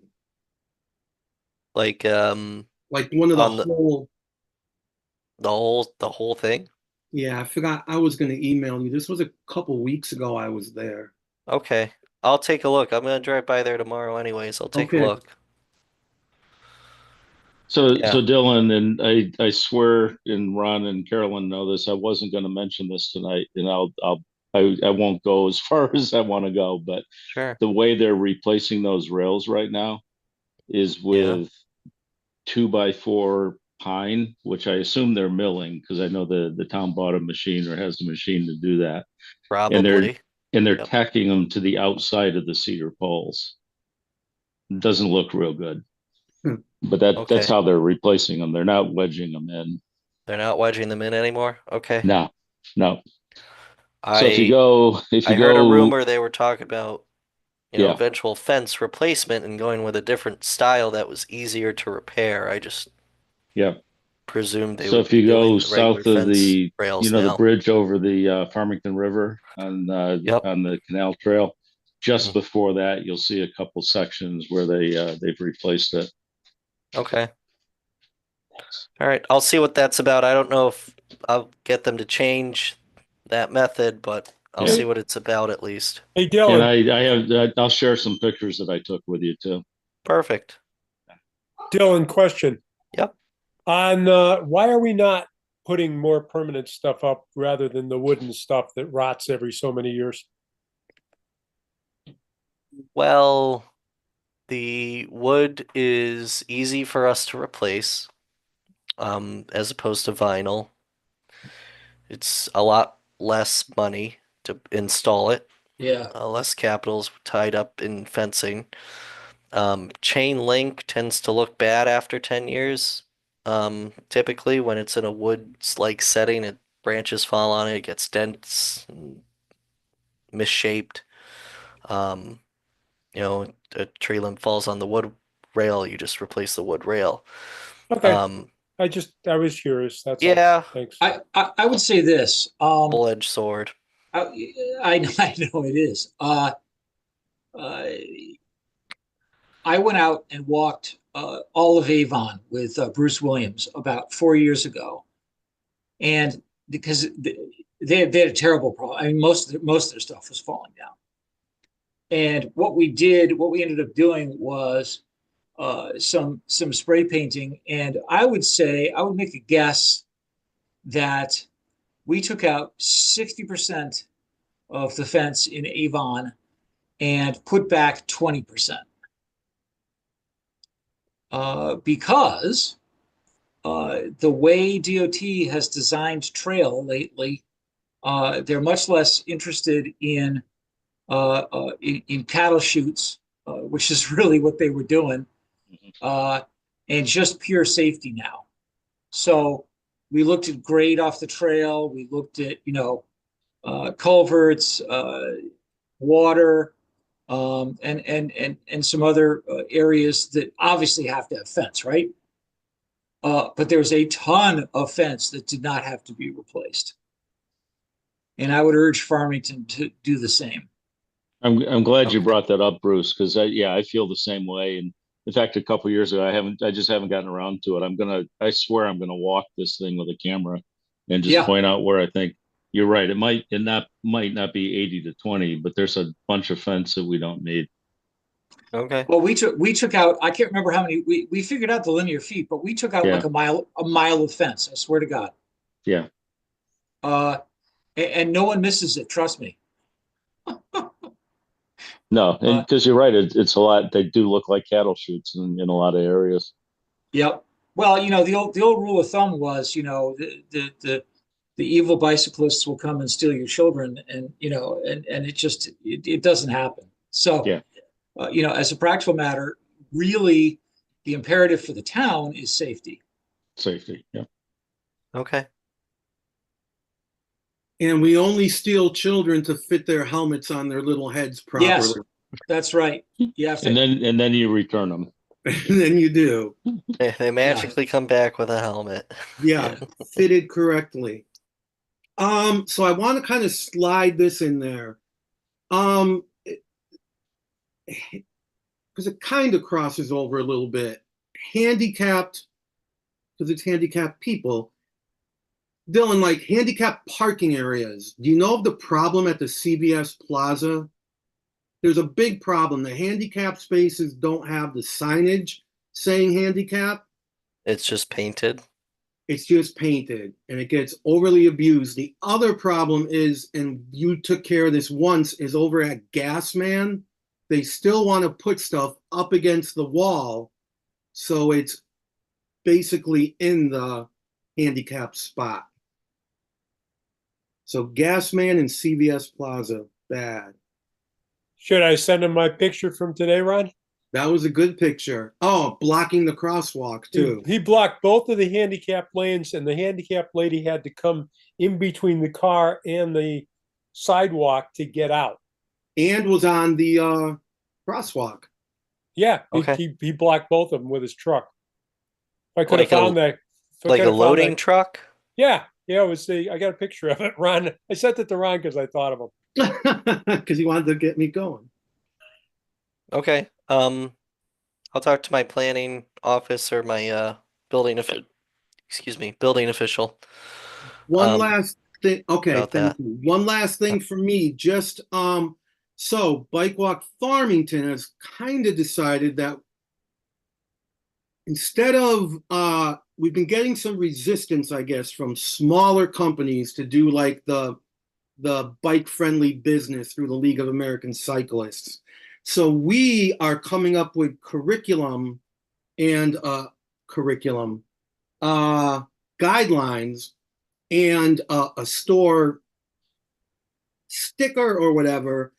A: Like
F: Like one of the
A: on
F: whole,
A: the whole thing.
F: yeah, I forgot I was gonna email you. This was a couple weeks ago I was there.
A: Okay. I'll take a look. I'm gonna drive by there tomorrow anyways. I'll take a
F: Okay.
A: look.
C: So
A: Yeah,
C: Dylan, and I swear, and Ron and Carolyn know this. I wasn't going to mention this tonight, and I won't go as far as I want to go. But
A: sure.
C: the way they're replacing those rails right now is
A: Yeah,
C: with 2x4 pine, which I assume they're milling because I know the town bought a machine or has a machine to do that, and
A: probably.
C: they're
A: Yep.
C: tacking them to the outside of the cedar poles. It doesn't look real good,
F: Hmm.
C: but that's
A: Okay.
C: how they're replacing them. They're not wedging them in.
A: They're not wedging them in anymore. Okay.
C: No, no. So
A: I
C: if
A: I
C: you
A: heard a
C: go,
A: rumor they were talking about,
C: yeah,
A: eventual fence replacement and going with a different style that was easier to repair. I just
C: yeah.
A: presumed they
C: So
A: would
C: if
A: be
C: you
A: doing
C: go
A: the regular
C: south of
A: fence rails
C: the
A: now.
C: bridge over the Farmington River
A: Yep.
C: on the canal trail, just
A: Mhm.
C: before that, you'll see a couple sections where they've replaced it.
A: Okay. All right. I'll see what that's about. I don't know if I'll get them to change that method, but I'll
C: Yeah,
A: see what it's about at least.
H: Hey,
C: and
H: Dylan,
C: I'll share some pictures that I took with you too.
A: Perfect.
H: Dylan, question.
A: Yep.
H: On why are we not putting more permanent stuff up rather than the wooden stuff that rots every so many years?
A: Well, The wood is easy for us to replace, as opposed to vinyl. It's a lot less money to install it,
D: Yeah,
A: less capitals tied up in fencing. Chain link tends to look bad after 10 years. Typically, when it's in a wood-like setting, branches fall on it, it gets dense and misshaped. Um, a tree limb falls on the wood rail, you just replace the wood rail.
H: Okay,
A: Um,
H: I was curious, that's all.
A: yeah,
H: Thanks.
D: I would say this.
A: double-edged sword.
D: I know it is. Uh, I went out and walked all of Avon with Bruce Williams about 4 years ago, and because they had a terrible problem. I mean, most of their stuff was falling down. And what we ended up doing was some spray painting, and I would make a guess that we took out 60% of the fence in Avon and put back 20%. Because the way DOT has designed trail lately, they're much less interested in cattle chutes, which is really what they were doing, and just pure safety now. So we looked at grade off the trail. We looked at culverts, water, and some other areas that obviously have to have fence, right? But there's a ton of fence that did not have to be replaced. And I would urge Farmington to do the same.
C: I'm glad you
A: Okay.
C: brought that up, Bruce, because I feel the same way. And in fact, a couple years ago, I just haven't gotten around to it. I swear I'm gonna walk this thing with a camera and just
D: Yeah.
C: point out where I think you're right. It might not be 80 to 20, but there's a bunch of fence that we don't need.
A: Okay.
D: Well, we took out, I can't remember how many, we figured out the linear feet, but we took out
C: Yeah.
D: like a mile of fence. I swear to God.
C: Yeah.
D: And no one misses it. Trust me.
C: No, and because you're right, it's a lot. They do look like cattle chutes in a lot of areas.
D: Yep. Well, the old rule of thumb was, the evil bicyclists will come and steal your children, and it doesn't happen. So,
C: Yeah.
D: As a practical matter, really, the imperative for the town is safety.
C: Safety. Yeah.
A: Okay.
F: And we only steal children to fit their helmets on their little heads properly.
D: Yes, that's right. You have to.
C: And then you return them.
F: And then you do.
A: They magically come back with a helmet.
F: Yeah, fitted correctly. So I want to kind of slide this in there. Because it kind of crosses over a little bit. Handicapped, because it's handicapped people. Dylan, like handicapped parking areas. Do you know of the problem at the CVS Plaza? There's a big problem. The handicap spaces don't have the signage saying handicap.
A: It's just painted.
F: It's just painted and it gets overly abused. The other problem is, and you took care of this once, is over at Gasman. They still want to put stuff up against the wall. So it's basically in the handicap spot. So Gasman and CVS Plaza, bad.
H: Should I send him my picture from today, Ron?
F: That was a good picture. Oh, blocking the crosswalk too.
H: He blocked both of the handicap lanes, and the handicap lady had to come in between the car and the sidewalk to get out.
F: And was on the crosswalk.
H: Yeah,
A: Okay.
H: he blocked both of them with his truck. If I could have
A: Like a-
H: found that. if I
A: Like
H: could
A: a
H: have found
A: loading
H: that-
A: truck?
H: Yeah, it was I got a picture of it, Ron. I sent it to Ron because I thought of him.
F: Because he wanted to get me going.
A: Okay. I'll talk to my planning office or my building official.
F: One last thing. Okay,
A: about
F: thank
A: that.
F: you. One last thing for me. Just so Bike Walk Farmington has kind of decided that instead of we've been getting some resistance, I guess, from smaller companies to do like the bike friendly business through the League of American Cyclists. So we are coming up with curriculum and curriculum uh, guidelines and a store sticker or whatever,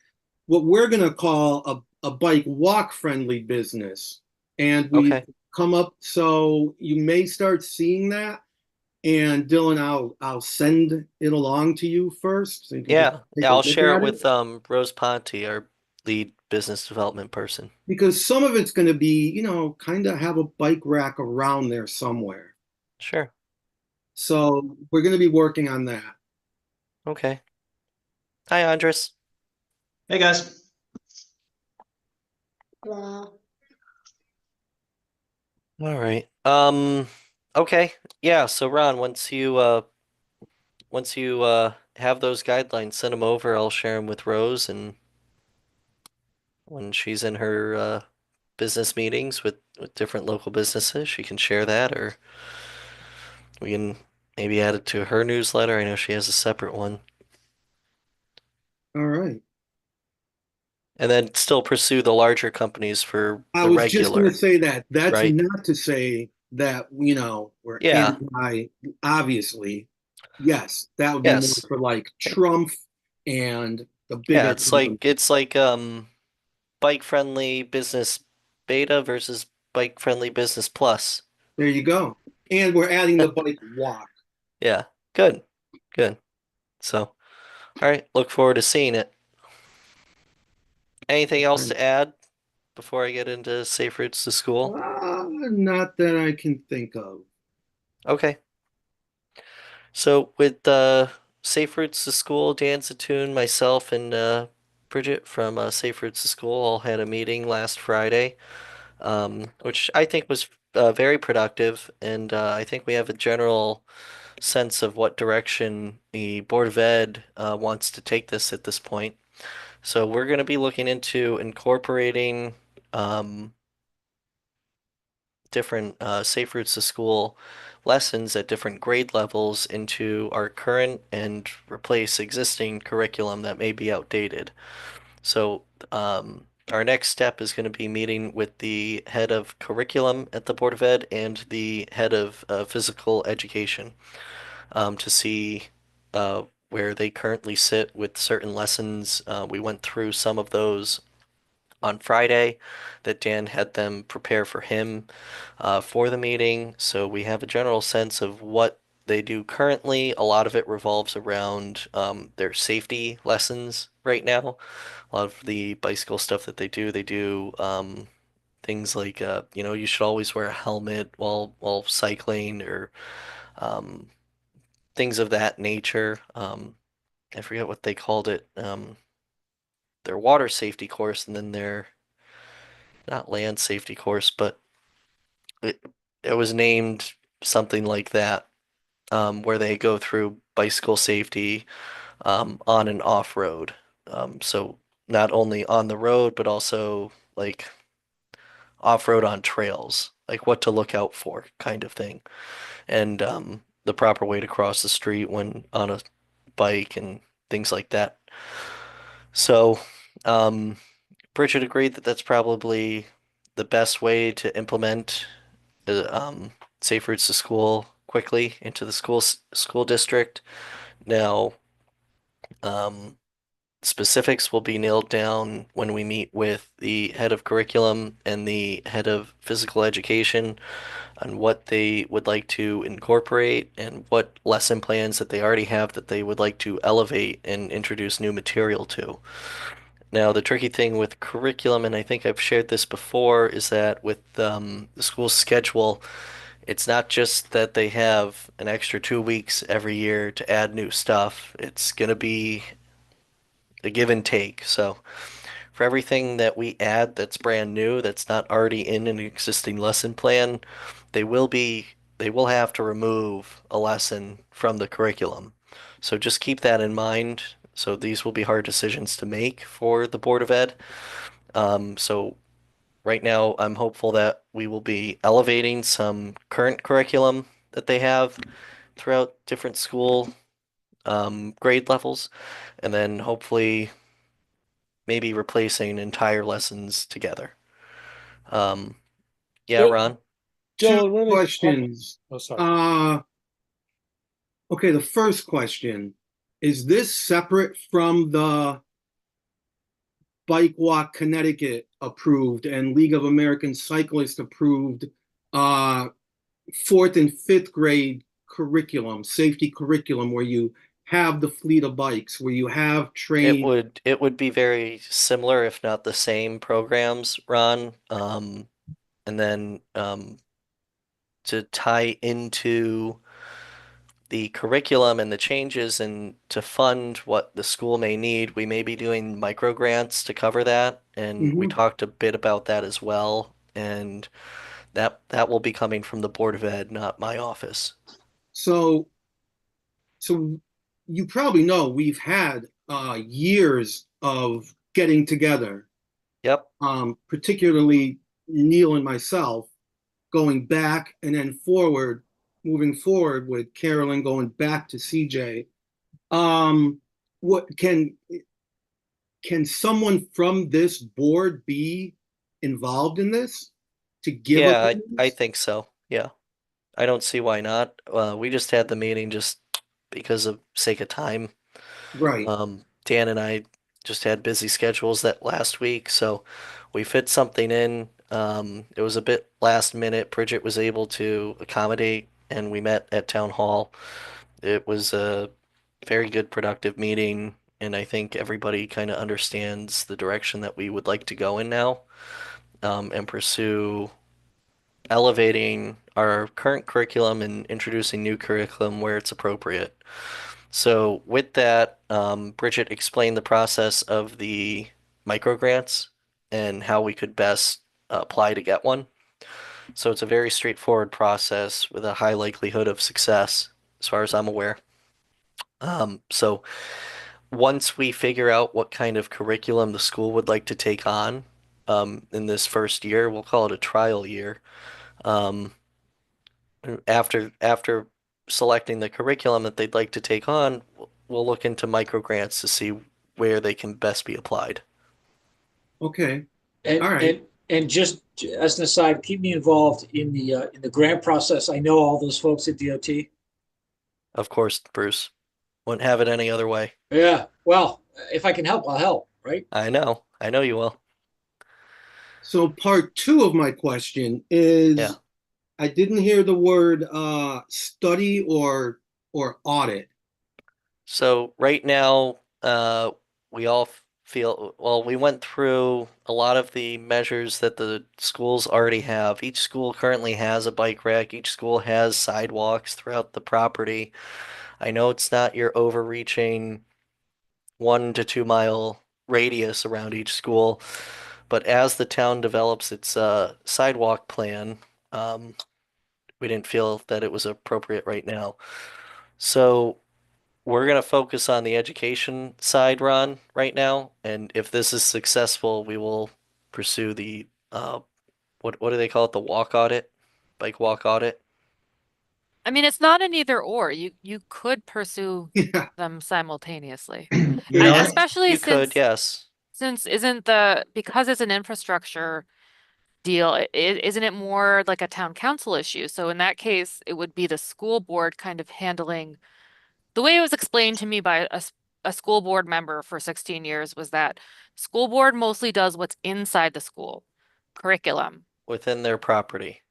F: what we're going to call a bike walk friendly business. And we
A: Okay.
F: come up, so you may start seeing that. And Dylan, I'll send it along to you first so you can just
A: Yeah.
F: take
A: Yeah,
F: a
A: I'll
F: look
A: share it
F: at
A: with Rose Ponte, our lead business development person.
F: because some of it's going to be, kind of have a bike rack around there somewhere.
A: Sure.
F: So we're going to be working on that.
A: Okay. Hi, Andres.
I: Hey guys.
A: All right. Okay. Yeah, so Ron, once you have those guidelines, send them over. I'll share them with Rose, and when she's in her business meetings with different local businesses, she can share that, or we can maybe add it to her newsletter. I know she has a separate one.
F: All right.
A: And then still pursue the larger companies for
F: I
A: the
F: was just going to
A: regular,
F: say that. That's
A: right?
F: not to say that, we're
A: Yeah.
F: anti, obviously. Yes, that would be more
A: Yes.
F: for like Trump and the
A: Yeah,
F: bigger companies.
A: it's like bike friendly business beta versus bike friendly business plus.
F: There you go. And we're adding the bike walk.
A: Yeah. Good. Good. So, all right, look forward to seeing it. Anything else to add before I get into safe routes to school?
F: Not that I can think of.
A: Okay. So with Safe Routes to School, Dan Zatoon, myself, and Bridget from Safe Routes to School all had a meeting last Friday, which I think was very productive, and I think we have a general sense of what direction the Board of Ed wants to take this at this point. So we're going to be looking into incorporating um, different safe routes to school lessons at different grade levels into our current and replace existing curriculum that may be outdated. So our next step is going to be meeting with the head of curriculum at the Board of Ed and the head of physical education to see where they currently sit with certain lessons. We went through some of those on Friday that Dan had them prepare for him for the meeting. So we have a general sense of what they do currently. A lot of it revolves around their safety lessons right now. A lot of the bicycle stuff that they do things like you should always wear a helmet while cycling or um, things of that nature. I forget what they called it. Their water safety course and then their not land safety course, but it, it was named something like that, where they go through bicycle safety on and off road. So not only on the road, but also like off road on trails, like what to look out for, kind of thing, and the proper way to cross the street when on a bike and things like that. So, um, Bridget agreed that that's probably the best way to implement safe routes to school quickly into the school district. Now, um, specifics will be nailed down when we meet with the head of curriculum and the head of physical education on what they would like to incorporate and what lesson plans that they already have that they would like to elevate and introduce new material to. Now, the tricky thing with curriculum, and I think I've shared this before, is that with the school's schedule, it's not just that they have an extra 2 weeks every year to add new stuff. It's going to be a give and take. So, for everything that we add that's brand new, that's not already in an existing lesson plan, they will be they will have to remove a lesson from the curriculum. So just keep that in mind. So these will be hard decisions to make for the Board of Ed. So right now, I'm hopeful that we will be elevating some current curriculum that they have throughout different school grade levels, and then hopefully maybe replacing entire lessons together. Yeah,
H: Well,
A: Ron?
H: Dylan,
F: Two
H: one of the-
F: questions.
H: Oh, sorry.
F: Okay, the first question, is this separate from the Bike Walk Connecticut approved and League of American Cyclists approved fourth and fifth grade curriculum, safety curriculum, where you have the fleet of bikes, where you have
A: It
F: trained?
A: would be very similar, if not the same programs, Ron. And then to tie into the curriculum and the changes and to fund what the school may need, we may be doing micro grants to cover that. And we
F: Mhm.
A: talked a bit about that as well. And that will be coming from the Board of Ed, not my office.
F: So, so you probably know we've had years of getting together,
A: Yep.
F: particularly Neil and myself, going back and then forward, moving forward with Carolyn going back to CJ. What can someone from this board be involved in this to give
A: Yeah, I
F: opinions?
A: think so. Yeah. I don't see why not. We just had the meeting just because of sake of time.
F: Right.
A: Dan and I just had busy schedules that last week, so we fit something in. It was a bit last minute. Bridget was able to accommodate, and we met at town hall. It was a very good, productive meeting, and I think everybody kind of understands the direction that we would like to go in now, and pursue elevating our current curriculum and introducing new curriculum where it's appropriate. So with that, Bridget explained the process of the micro grants and how we could best apply to get one. So it's a very straightforward process with a high likelihood of success, as far as I'm aware. So once we figure out what kind of curriculum the school would like to take on, in this first year, we'll call it a trial year. Um, after selecting the curriculum that they'd like to take on, we'll look into micro grants to see where they can best be applied.
F: Okay.
D: And,
F: All right.
D: and just as an aside, keep me involved in the grant process. I know all those folks at DOT.
A: Of course, Bruce. Wouldn't have it any other way.
D: Yeah. Well, if I can help, I'll help, right?
A: I know. I know you will.
F: So part two of my question is,
A: Yeah.
F: I didn't hear the word study or audit.
A: So right now, we all feel, well, we went through a lot of the measures that the schools already have. Each school currently has a bike rack. Each school has sidewalks throughout the property. I know it's not your overreaching 1 to 2 mile radius around each school, but as the town develops its sidewalk plan, we didn't feel that it was appropriate right now. So we're going to focus on the education side, Ron, right now. And if this is successful, we will pursue the what do they call it? The walk audit, bike walk audit.
E: I mean, it's not an either or. You could pursue
F: Yeah.
E: them simultaneously.
I: You know,
E: Especially
A: You could, yes.
E: since because it's an infrastructure deal, isn't it more like a town council issue? So in that case, it would be the school board kind of handling. The way it was explained to me by a school board member for 16 years was that school board mostly does what's inside the school curriculum
A: Within their property.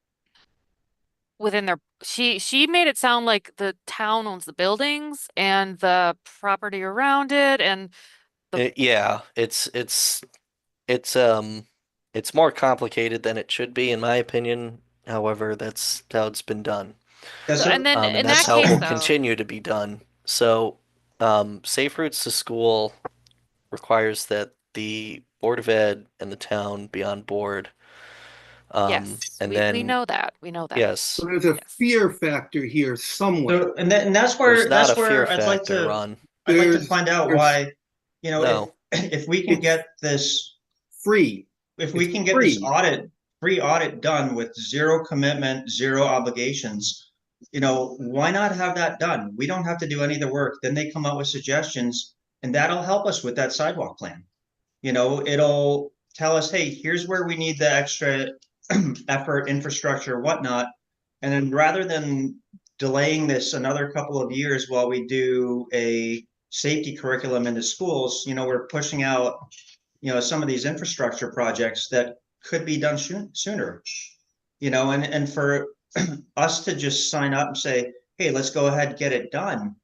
E: within their she made it sound like the town owns the buildings and the property around it and
A: Yeah, it's more complicated than it should be, in my opinion. However, that's how it's been done.
I: that's
E: and then
A: And
E: in
A: that's
E: that
A: how it
E: case
A: will
E: though,
A: continue to be done. So, Safe Routes to School requires that the Board of Ed and the town be on board.
E: yes,
A: And
E: we
A: then,
E: know that. We know that.
A: yes,
F: So there's a
E: Yes.
F: fear factor here somewhere.
I: so, and that's
A: there's
I: where
A: not a fear
I: I'd like
A: factor,
I: to
A: Ron.
F: There's-
I: find out
F: there's
I: why,
A: No.
I: if we can
F: It's
I: get this,
F: free.
I: if we
F: It's
I: can get this
F: free.
I: free audit done with zero commitment, zero obligations, why not have that done? We don't have to do any of the work. Then they come out with suggestions, and that'll help us with that sidewalk plan. You know, it'll tell us, hey, here's where we need the extra effort, infrastructure, whatnot. And then rather than delaying this another couple of years while we do a safety curriculum into schools, you know, we're pushing out, you know, some of these infrastructure projects that could be done sooner, you know, and for us to just sign up and say, hey, let's go ahead and get it done.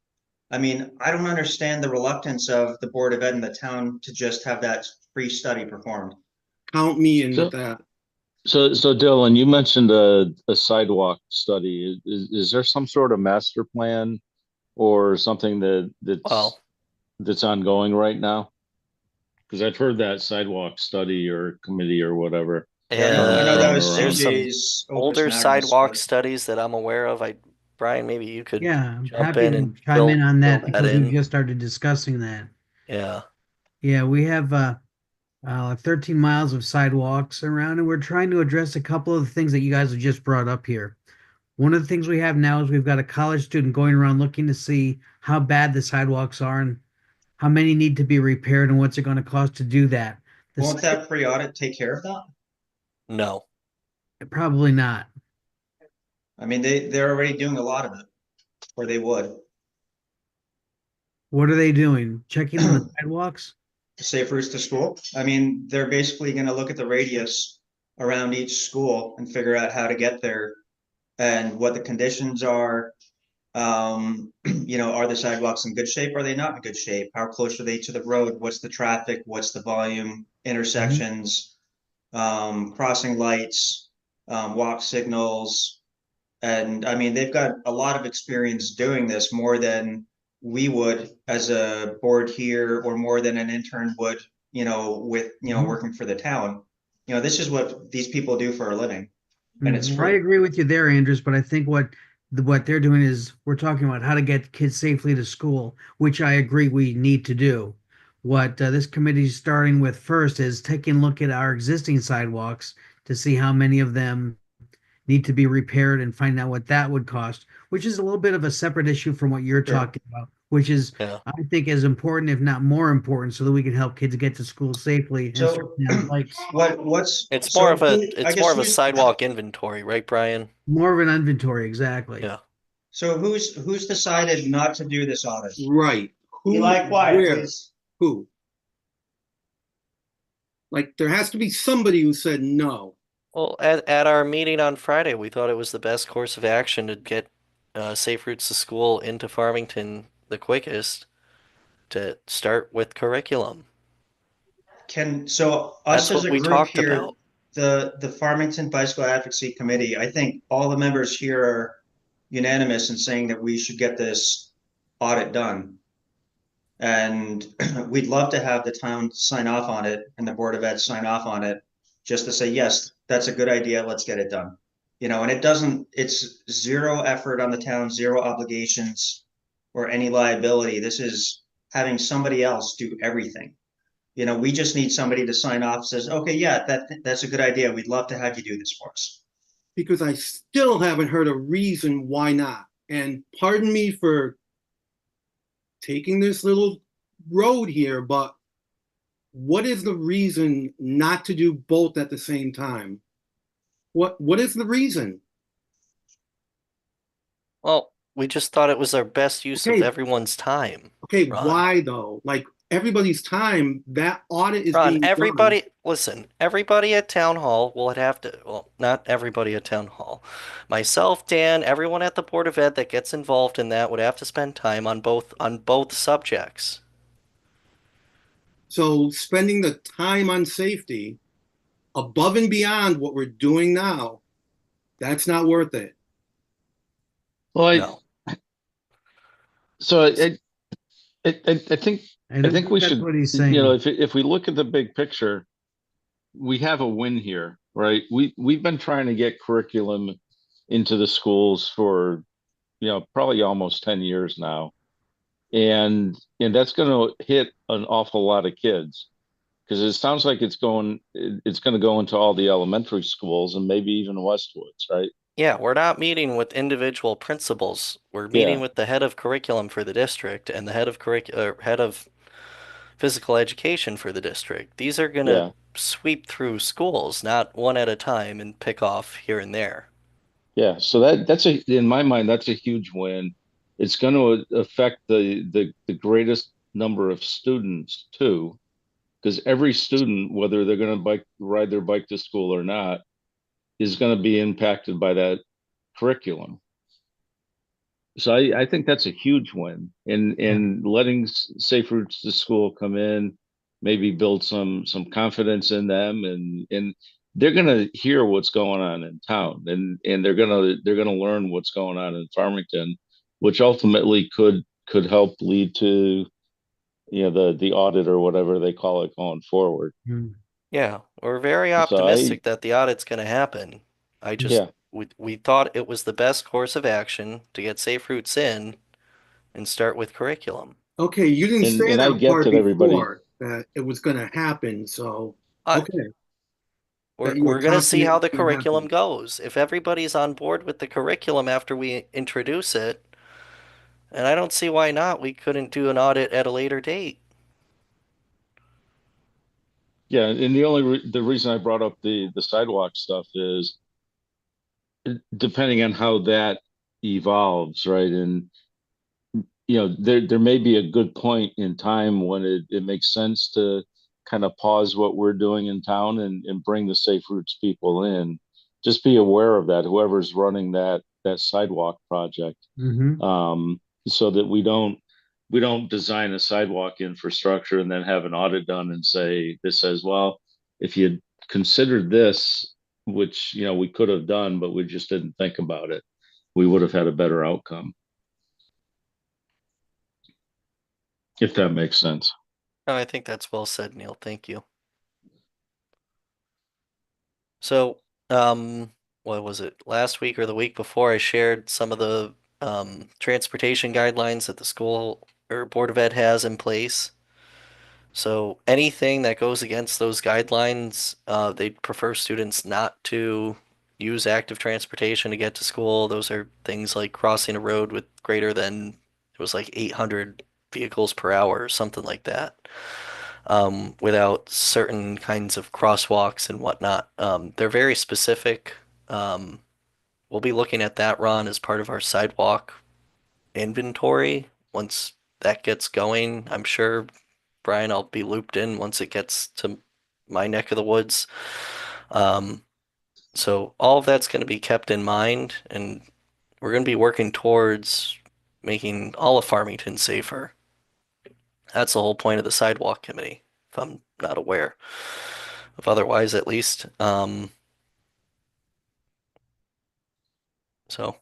I: I mean, I don't understand the reluctance of the Board of Ed and the town to just have that free study performed.
F: Count me in
C: So-
F: with that.
C: So Dylan, you mentioned a sidewalk study. Is there some sort of master plan or something
A: Well,
C: that's ongoing right now? Because I've heard that sidewalk study or committee or whatever.
I: Yeah, I know that
C: thrown
I: was
C: around.
A: there's some
I: CJ's opus
A: older
I: magnus,
A: sidewalk
I: but-
A: studies that I'm aware of. Brian, maybe you could
B: Yeah, I'm
A: jump
B: happy
A: in
B: to
A: and
B: chime in
A: fill-
B: on that
A: fill
B: because we
A: in.
B: just started discussing that.
A: Yeah.
B: Yeah, we have 13 miles of sidewalks around, and we're trying to address a couple of the things that you guys have just brought up here. One of the things we have now is we've got a college student going around looking to see how bad the sidewalks are and how many need to be repaired and what's it going to cost to do that.
I: Won't that pre-audit take care of that?
A: No.
B: Probably not.
I: I mean, they're already doing a lot of it, or they would.
B: What are they doing? Checking the sidewalks?
I: Safe routes to school. I mean, they're basically going to look at the radius around each school and figure out how to get there and what the conditions are. You know, are the sidewalks in good shape? Are they not in good shape? How close are they to the road? What's the traffic? What's the volume? Intersections, crossing lights, walk signals. And I mean, they've got a lot of experience doing this, more than we would as a board here, or more than an intern would, you know, with, you know,
B: Mhm.
I: working for the town. You know, this is what these people do for a living. And it's
B: I
I: free.
B: agree with you there, Andrews, but I think what they're doing is we're talking about how to get kids safely to school, which I agree we need to do. What this committee is starting with first is taking a look at our existing sidewalks to see how many of them need to be repaired and find out what that would cost, which is a little bit of a separate issue from what you're
I: Sure.
B: talking about, which is
A: Yeah.
B: I think as important, if not more important, so that we can help kids get to school safely and
I: So-
B: certainly on bikes.
I: What's
A: It's
I: so
A: more of a
I: who- I
A: it's
I: guess
A: more of a
I: who's-
A: sidewalk inventory, right, Brian?
B: More of an inventory, exactly.
A: Yeah.
I: So who's decided not to do this audit?
F: Right. Who,
I: Eli, quiet,
F: where,
I: please.
F: who? Like, there has to be somebody who said no.
A: Well, at our meeting on Friday, we thought it was the best course of action to get safe routes to school into Farmington the quickest, to start with curriculum.
I: So
A: That's
I: us as
A: what
I: a
A: we
I: group
A: talked
I: here,
A: about.
I: the Farmington Bicycle Advocacy Committee, I think all the members here are unanimous in saying that we should get this audit done. And we'd love to have the town sign off on it and the Board of Ed sign off on it, just to say, yes, that's a good idea, let's get it done. You know, and it's zero effort on the town, zero obligations or any liability. This is having somebody else do everything. You know, we just need somebody to sign off, says, okay, yeah, that's a good idea. We'd love to have you do this for us.
F: Because I still haven't heard a reason why not. And pardon me for taking this little road here, but what is the reason not to do both at the same time? What is the reason?
A: Well, we just thought it was our best use of
F: Okay.
A: everyone's time.
F: Okay,
A: Ron.
F: why though? Like everybody's time, that audit is
A: Ron,
F: being done.
A: everybody at town hall will have to, well, not everybody at town hall. Myself, Dan, everyone at the Board of Ed that gets involved in that would have to spend time on both subjects.
F: So spending the time on safety above and beyond what we're doing now, that's not worth it.
C: Well,
A: No.
C: so I think
B: And
C: I think we
B: that's
C: should,
B: what he's saying.
C: you know, if we look at the big picture, we have a win here, right? We've been trying to get curriculum into the schools for, you know, probably almost 10 years now. And that's going to hit an awful lot of kids, because it sounds like it's going to go into all the elementary schools and maybe even Westwoods, right?
A: Yeah, we're not meeting with individual principals. We're meeting
C: Yeah.
A: with the head of curriculum for the district and the head of physical education for the district. These are
C: Yeah.
A: gonna sweep through schools, not one at a time and pick off here and there.
C: Yeah, so that's in my mind, that's a huge win. It's going to affect the greatest number of students too, because every student, whether they're going to ride their bike to school or not, is going to be impacted by that curriculum. So I think that's a huge win in letting Safe Routes to School come in, maybe build some confidence in them, and they're gonna hear what's going on in town, and they're gonna learn what's going on in Farmington, which ultimately could help lead to the audit or whatever they call it going forward.
B: Mm.
A: Yeah, we're very
C: So I
A: optimistic that the audit's gonna happen. I just
C: yeah,
A: we thought it was the best course of action to get Safe Routes in and start with curriculum.
F: Okay, you didn't say
C: and I
F: that
C: get
F: part
C: that everybody.
F: before, that it was gonna happen, so,
A: Uh,
F: okay,
A: we're
F: that you were
A: we're gonna see
F: confident
A: how
F: it
A: the
F: was gonna
A: curriculum
F: happen.
A: goes. If everybody's on board with the curriculum after we introduce it, and I don't see why not, we couldn't do an audit at a later date.
C: Yeah, and the reason I brought up the sidewalk stuff is depending on how that evolves, right? And there may be a good point in time when it makes sense to kind of pause what we're doing in town and bring the Safe Routes people in. Just be aware of that, whoever's running that sidewalk project,
B: Hmm.
C: so that we don't design a sidewalk infrastructure and then have an audit done and say this says, well, if you considered this, which we could have done, but we just didn't think about it, we would have had a better outcome, if that makes sense.
A: Oh, I think that's well said, Neil. Thank you. So, what was it? Last week or the week before, I shared some of the transportation guidelines that the school or Board of Ed has in place. So anything that goes against those guidelines, they prefer students not to use active transportation to get to school. Those are things like crossing a road with greater than, it was like 800 vehicles per hour or something like that, without certain kinds of crosswalks and whatnot. They're very specific. Um, we'll be looking at that, Ron, as part of our sidewalk inventory. Once that gets going, I'm sure, Brian, I'll be looped in once it gets to my neck of the woods. Um, so all of that's going to be kept in mind, and we're going to be working towards making all of Farmington safer. That's the whole point of the sidewalk committee, if I'm not aware of otherwise, at least. So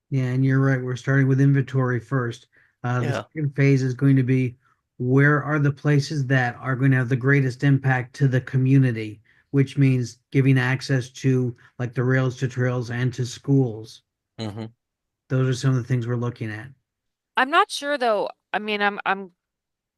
B: Yeah, and you're right. We're starting with inventory first. The
A: yeah.
B: second phase is going to be where are the places that are going to have the greatest impact to the community, which means giving access to like the rails to trails and to schools.
A: Hmm.
B: Those are some of the things we're looking at.
E: I'm not sure though. I mean, I'm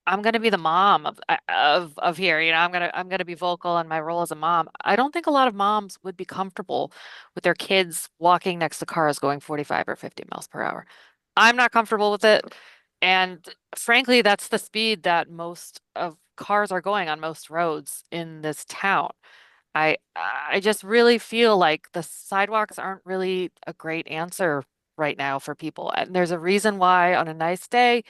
E: gonna be the mom of here. I'm gonna be vocal in my role as a mom. I don't think a lot of moms would be comfortable with their kids walking next to cars going 45 or 50 miles per hour. I'm not comfortable with it. And frankly, that's the speed that most of cars are going on most roads in this town. I just really feel like the sidewalks aren't really a great answer right now for people. And there's a reason why on a nice day,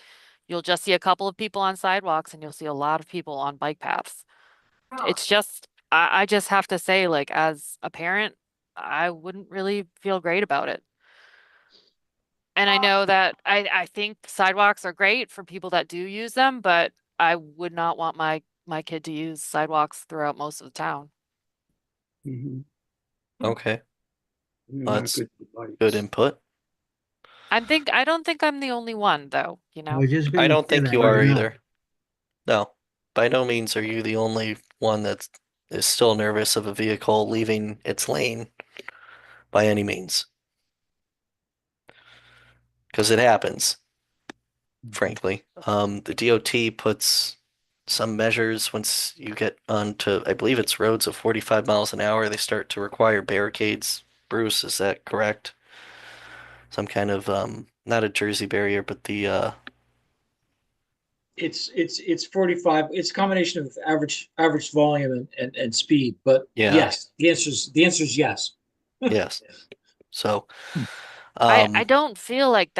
E: you'll just see a couple of people on sidewalks and you'll see a lot of people on bike paths. It's just, I just have to say, like, as a parent, I wouldn't really feel great about it. And I know that I think sidewalks are great for people that do use them, but I would not want my kid to use sidewalks throughout most of the town.
B: Mhm.
A: Okay. Well,
F: Not
A: that's
F: good
A: good
F: advice.
A: input.
E: I don't think I'm the only one though, you
B: I
E: know.
B: was just
A: I
B: going to
A: don't
B: say
A: think
B: that
A: you
B: right
A: are
B: now.
A: either. No, by no means are you the only one that is still nervous of a vehicle leaving its lane by any means. Because it happens, frankly. The DOT puts some measures once you get onto, I believe it's roads of 45 miles an hour, they start to require barricades. Bruce, is that correct? Some kind of, not a Jersey barrier, but the,
D: It's 45. It's a combination of average volume and speed. But
A: Yeah.
D: yes, the answer is yes.
A: Yes. So,
E: I don't feel like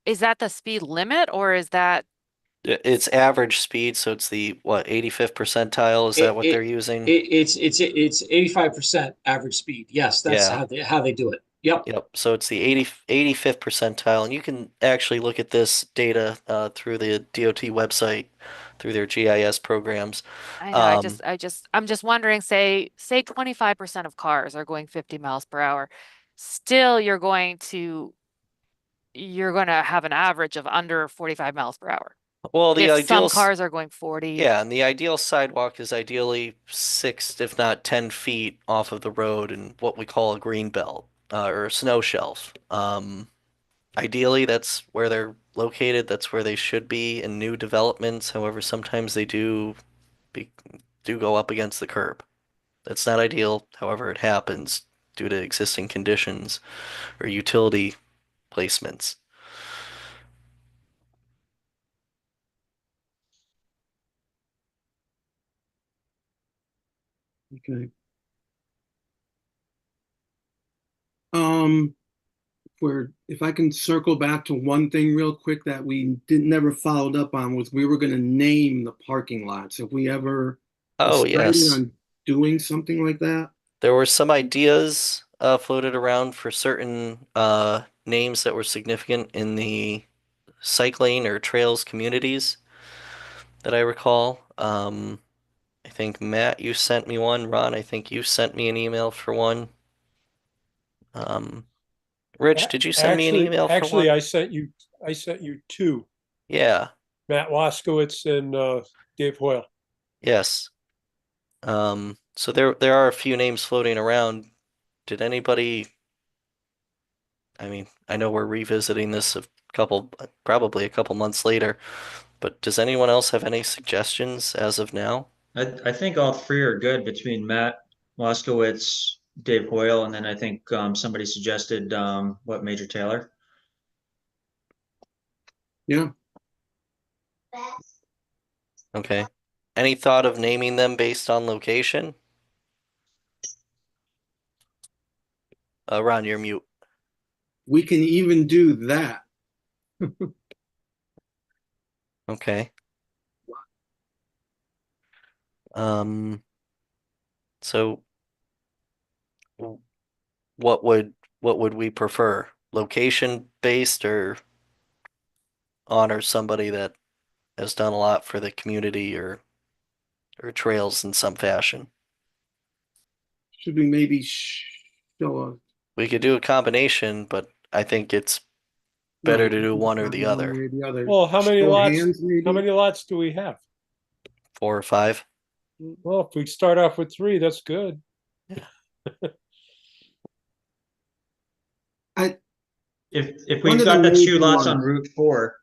E: is that the speed limit or is that
A: it's average speed, so it's the what, 85th percentile? Is that what they're using?
D: It's 85% average speed. Yes, that's
A: Yeah.
D: how they do it. Yep.
A: Yep. So it's the 85th percentile, and you can actually look at this data through the DOT website, through their GIS programs.
E: I know, I'm just wondering, say 25% of cars are going 50 miles per hour. Still, you're going to have an average of under 45 miles per hour.
A: Well, the
E: If
A: ideal,
E: some cars are going 40.
A: yeah, and the ideal sidewalk is ideally 6, if not 10 feet off of the road in what we call a green belt or a snow shelf. Ideally, that's where they're located. That's where they should be in new developments. However, sometimes they do go up against the curb. That's not ideal. However, it happens due to existing conditions or utility placements.
F: Okay. If I can circle back to one thing real quick that we never followed up on, was we were going to name the parking lots. Have we ever
A: Oh,
F: decided
A: yes.
F: on doing something like that?
A: There were some ideas floated around for certain names that were significant in the cycling or trails communities that I recall. I think Matt, you sent me one. Ron, I think you sent me an email for one. Rich, did you send me an email for
H: Actually,
A: one?
H: I sent you two,
A: Yeah,
H: Matt Waskowitz and Dave Hoyle.
A: yes. So there are a few names floating around. Did anybody, I mean, I know we're revisiting this probably a couple months later, but does anyone else have any suggestions as of now?
I: I think all three are good between Matt Moskowitz, Dave Hoyle, and then I think somebody suggested what, Major Taylor.
F: Yeah.
A: Okay. Any thought of naming them based on location? Ron, you're mute.
F: We can even do that.
A: Okay. Um, so what would we prefer? Location based or honor somebody that has done a lot for the community or trails in some fashion?
F: Should we maybe show a
A: We could do a combination, but I think it's better
F: right,
A: to do one or the
F: one
A: other.
F: way or the other?
H: Well, how many
F: Show of
H: lots?
F: hands, maybe?
H: How many lots do we have?
A: 4 or 5.
H: Well, if we start off with 3, that's good.
I: If
F: One
I: we've
F: of the
I: got the two
F: major
I: lots on
F: ones.
I: Route 4,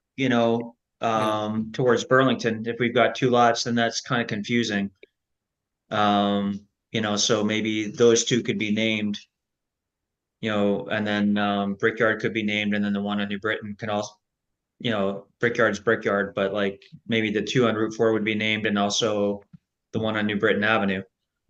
I: towards Burlington, if we've got 2 lots, then that's kind of confusing. So maybe those 2 could be named, and then Brickyard could be named, and then the one on New Britain can also, Brickyard's Brickyard, but like maybe the 2 on Route 4 would be named, and also the one on New Britain Avenue.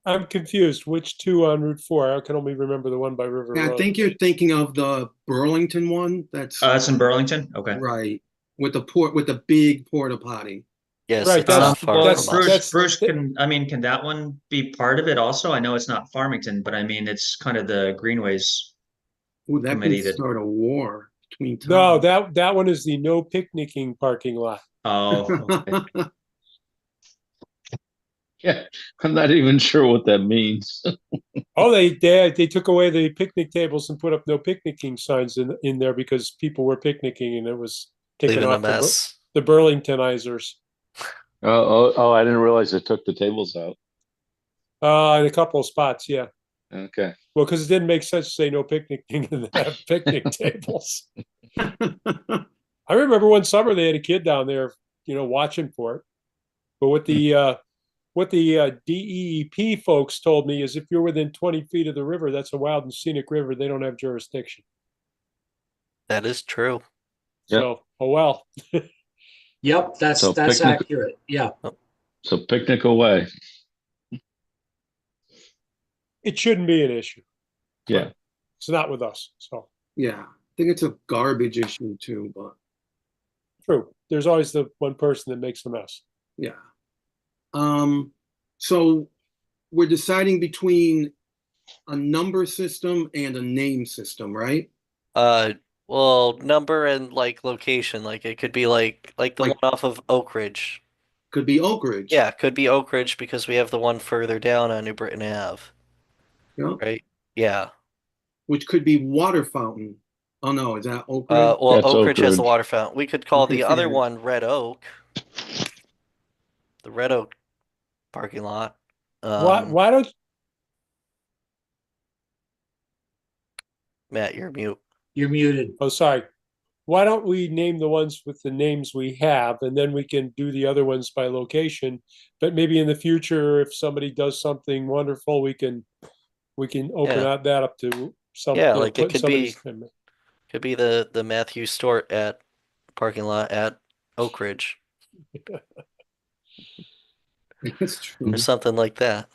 H: I'm confused. Which 2 on Route 4? I can only remember the one by River
F: Yeah, I
H: Road.
F: think you're thinking of the Burlington one.
I: That's in Burlington? Okay.
F: Right, with the big porta potty.
A: Yes,
H: Right,
A: it's not
H: that's-
A: far
H: that's-
A: from us.
I: Bruce, can that one be part of it also? I know it's not Farmington, but I mean, it's kind of the Greenways.
F: Ooh, that
I: Committee
F: can
I: that-
F: start a war between
H: No,
F: towns.
H: that one is the no picnicking parking lot.
I: Oh, okay.
C: Yeah, I'm not even sure what that means.
H: Oh, they took away the picnic tables and put up no picnicking signs in there because people were picnicking and it was taken
A: Leaving a
H: off
A: mess.
H: the Burlingtonizers.
C: Oh, I didn't realize they took the tables out.
H: In a couple of spots, yeah.
C: Okay.
H: Well, because it didn't make sense to say no picnicking and have picnic tables. I remember one summer they had a kid down there, watching for it. But what the DEEP folks told me is if you're within 20 feet of the river, that's a wild and scenic river. They don't have jurisdiction.
A: That is true.
C: Yep.
H: So, oh well.
D: Yep,
C: So
D: that's
C: picnic-
D: accurate. Yeah.
C: So picnic away.
H: It shouldn't be an issue.
C: Yeah.
H: It's not with us. So
F: Yeah, I think it's a garbage issue too, but
H: true. There's always the one person that makes the mess.
F: yeah. So we're deciding between a number system and a name system, right?
A: Well, number and like location, like it could be like the
F: Like-
A: one off of Oak Ridge.
F: Could be Oak Ridge.
A: Yeah, it could be Oak Ridge because we have the one further down on New Britain Ave,
F: Yeah.
A: right? Yeah.
F: Which could be Water Fountain. Oh no, is that Oak Ridge?
A: Well,
C: That's
A: Oak
C: Oak
A: Ridge has the
C: Ridge.
A: water fountain. We could call
F: Okay,
A: the other
F: fair.
A: one Red Oak. The Red Oak parking lot.
H: Why don't
A: Matt, you're mute.
D: You're muted.
H: oh sorry. Why don't we name the ones with the names we have, and then we can do the other ones by location? But maybe in the future, if somebody does something wonderful, we can open
A: Yeah.
H: that up to some,
A: Yeah,
H: you know,
A: like it
H: put
A: could
H: somebody's.
A: Could be the Matthew Stort at parking lot at Oak Ridge
F: That's true.
A: or something like that.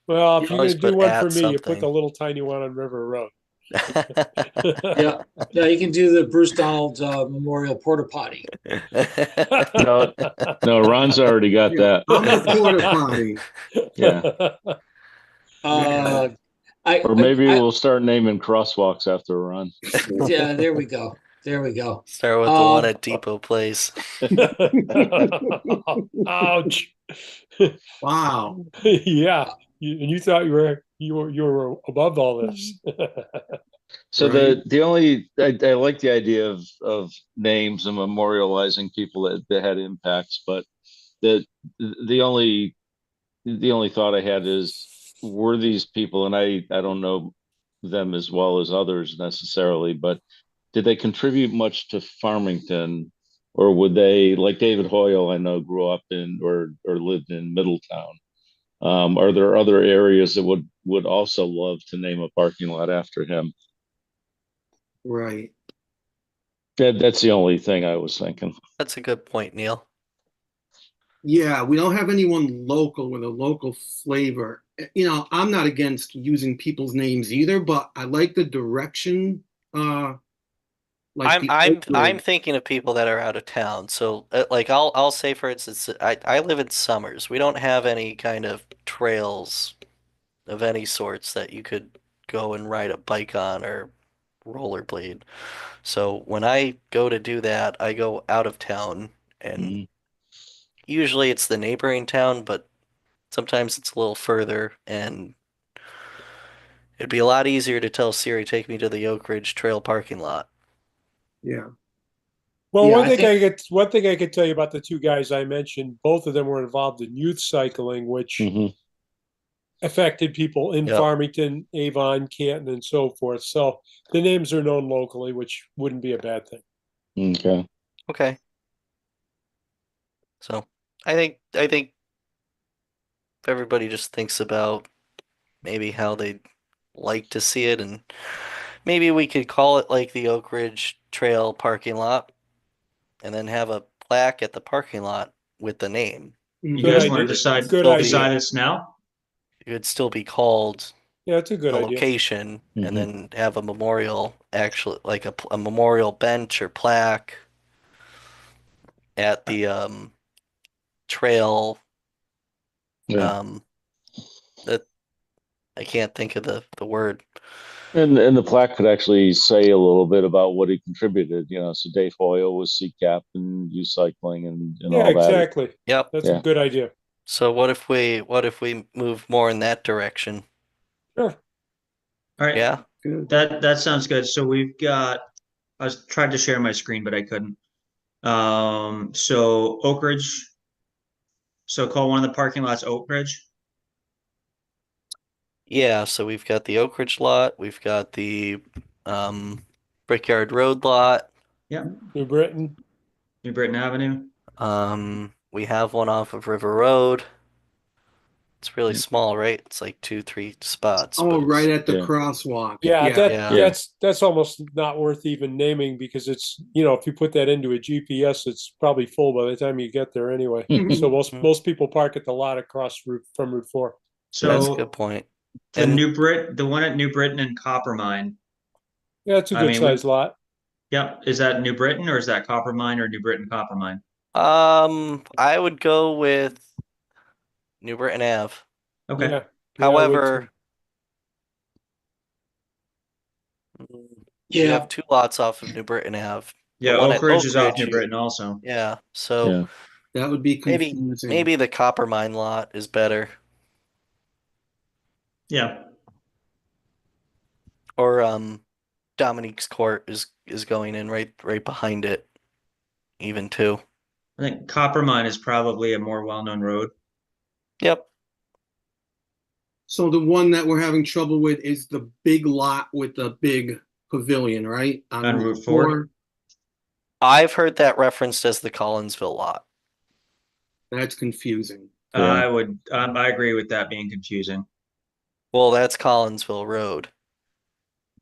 H: Well, if
A: You
H: you're
A: always
H: gonna do
A: put
H: one
A: at
H: for me, you put the
A: something.
H: little tiny one on River Road.
D: Yeah. Yeah, you can do the Bruce Donald Memorial Porta Potty.
C: No, no, Ron's already got
F: Yeah,
C: that.
F: I'm a porta potty.
C: Yeah.
D: Uh, I,
C: Or maybe
D: I-
C: we'll start naming crosswalks after Ron.
D: yeah, there we go. There we go.
A: Start with the one at Depot Place.
H: Ouch.
F: Wow.
H: Yeah. And you thought you were above all this.
C: So
F: Right.
C: the only I like the idea of names and memorializing people that had impacts, but the the only thought I had is, were these people, and I don't know them as well as others necessarily, but did they contribute much to Farmington, or would they, like David Hoyle, I know grew up in or lived in Middletown. Are there other areas that would also love to name a parking lot after him?
F: Right.
C: That's the only thing I was thinking.
A: That's a good point, Neil.
F: Yeah, we don't have anyone local with a local flavor. You know, I'm not against using people's names either, but I like the direction. Like the
A: I'm
F: Oak Ridge.
A: thinking of people that are out of town. So like I'll say for instance, I live in Summers. We don't have any kind of trails of any sorts that you could go and ride a bike on or rollerblade. So when I go to do that, I go out of town and
C: Mhm.
A: usually it's the neighboring town, but sometimes it's a little further and it'd be a lot easier to tell Siri, take me to the Oak Ridge Trail parking lot.
F: Yeah.
H: Well,
D: Yeah,
H: one
D: I
H: thing one thing I could tell you about the two guys I mentioned, both of them were involved in youth cycling, which
C: Mhm.
H: affected people in
A: Yep.
H: Farmington, Avon, Canton, and so forth. So the names are known locally, which wouldn't be a bad thing.
C: Okay.
A: Okay. So I think if everybody just thinks about maybe how they'd like to see it, and maybe we could call it like the Oak Ridge Trail parking lot, and then have a plaque at the parking lot with the name.
I: You
H: Good
I: guys
H: idea.
I: want to decide
H: Good
I: decide
H: idea.
I: this now?
A: It would still be called
H: Yeah, it's a good
A: the
H: idea.
A: location,
C: Mhm.
A: and then have a memorial, actually like a memorial bench or plaque at the trail.
C: Yeah.
A: That I can't think of the word.
C: And the plaque could actually say a little bit about what he contributed, so Dave Hoyle was CCAP and youth cycling and
H: Yeah,
C: all that.
H: exactly.
A: Yep.
H: That's
C: Yeah.
H: a good idea.
A: So what if we move more in that direction?
H: Sure.
I: All right,
A: Yeah.
F: Good.
I: that sounds good. So we've got, I was trying to share my screen, but I couldn't. So Oak Ridge. So call one of the parking lots Oak Ridge.
A: Yeah, so we've got the Oak Ridge lot, we've got the Brickyard Road lot.
H: New Britain.
I: New Britain Avenue.
A: We have one off of River Road. It's really small, right? It's like 2, 3 spots.
F: Oh,
A: but it's-
F: right at the
C: Yeah.
F: crosswalk.
H: Yeah, that
A: Yeah.
H: that's almost not worth even naming because it's, if you put that into a GPS, it's probably full by the time you get there anyway. So most people park at the lot across from Route 4.
A: That's a
I: So
A: good point.
I: the
A: And
I: the one at New Britain and Coppermine.
H: Yeah, it's a
I: I
H: good
I: mean,
H: sized lot.
I: Yep. Is that New Britain or is that Coppermine or New Britain Coppermine?
A: I would go with New Britain Ave.
I: Okay.
H: Yeah.
A: However, you
D: Yeah,
A: have 2 lots off of New Britain Ave. The
I: Yeah,
A: one
I: Oak
A: at
I: Ridge is off
A: Ridge,
I: New
A: you-
I: Britain also.
A: Yeah, so
C: Yeah.
F: That would be
A: maybe
F: confusing.
A: maybe the Coppermine lot is better.
I: Yeah.
A: Or Dominique's Court is going in right behind it, even too.
I: I think Coppermine is probably a more well-known road.
A: Yep.
F: So the one that we're having trouble with is the big lot with the big pavilion, right?
I: On Route 4?
A: I've heard that referenced as the Collinsville lot.
F: That's confusing.
C: Yeah.
I: I agree with that being confusing.
A: Well, that's Collinsville Road.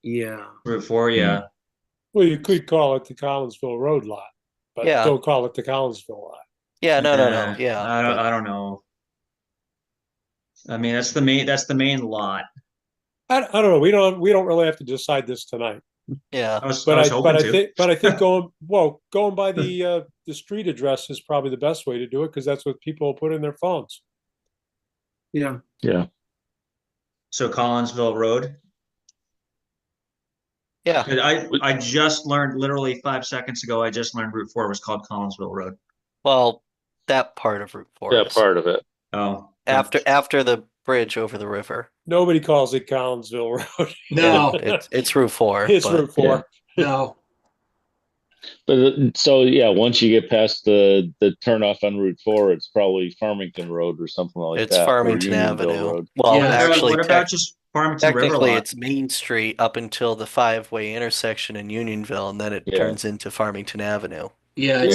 F: Yeah.
I: Route 4, yeah.
H: Well, you could call it the Collinsville Road lot, but
A: Yeah.
H: don't call it the Collinsville lot.
A: Yeah, no.
I: Yeah. I don't know. I mean, that's the main lot.
H: I don't know. We don't really have to decide this tonight.
A: Yeah.
I: I was
H: But
I: hoping to.
H: I think going by the street address is probably the best way to do it because that's what people put in their phones.
F: Yeah.
C: Yeah.
I: So Collinsville Road.
A: Yeah.
I: I just learned literally 5 seconds ago. I just learned Route 4 was called Collinsville Road.
A: Well, that part of Route 4
C: That
A: is.
C: part of it.
I: Oh,
A: After the bridge over the river.
H: Nobody calls it Collinsville Road.
D: no,
A: It's Route 4.
H: It's
A: but-
H: Route 4.
D: no.
C: But so yeah, once you get past the turnoff on Route 4, it's probably Farmington Road or something like
A: It's
C: that. or
A: Farmington
C: Unionville
A: Avenue.
C: Road.
A: Well,
D: Yeah.
A: actually,
I: what about just Farmington River
A: technically,
I: lot?
A: it's Main Street up until the 5-way intersection in Unionville, and then it
C: Yeah.
A: turns into Farmington Avenue.
D: Yeah,
F: Yeah.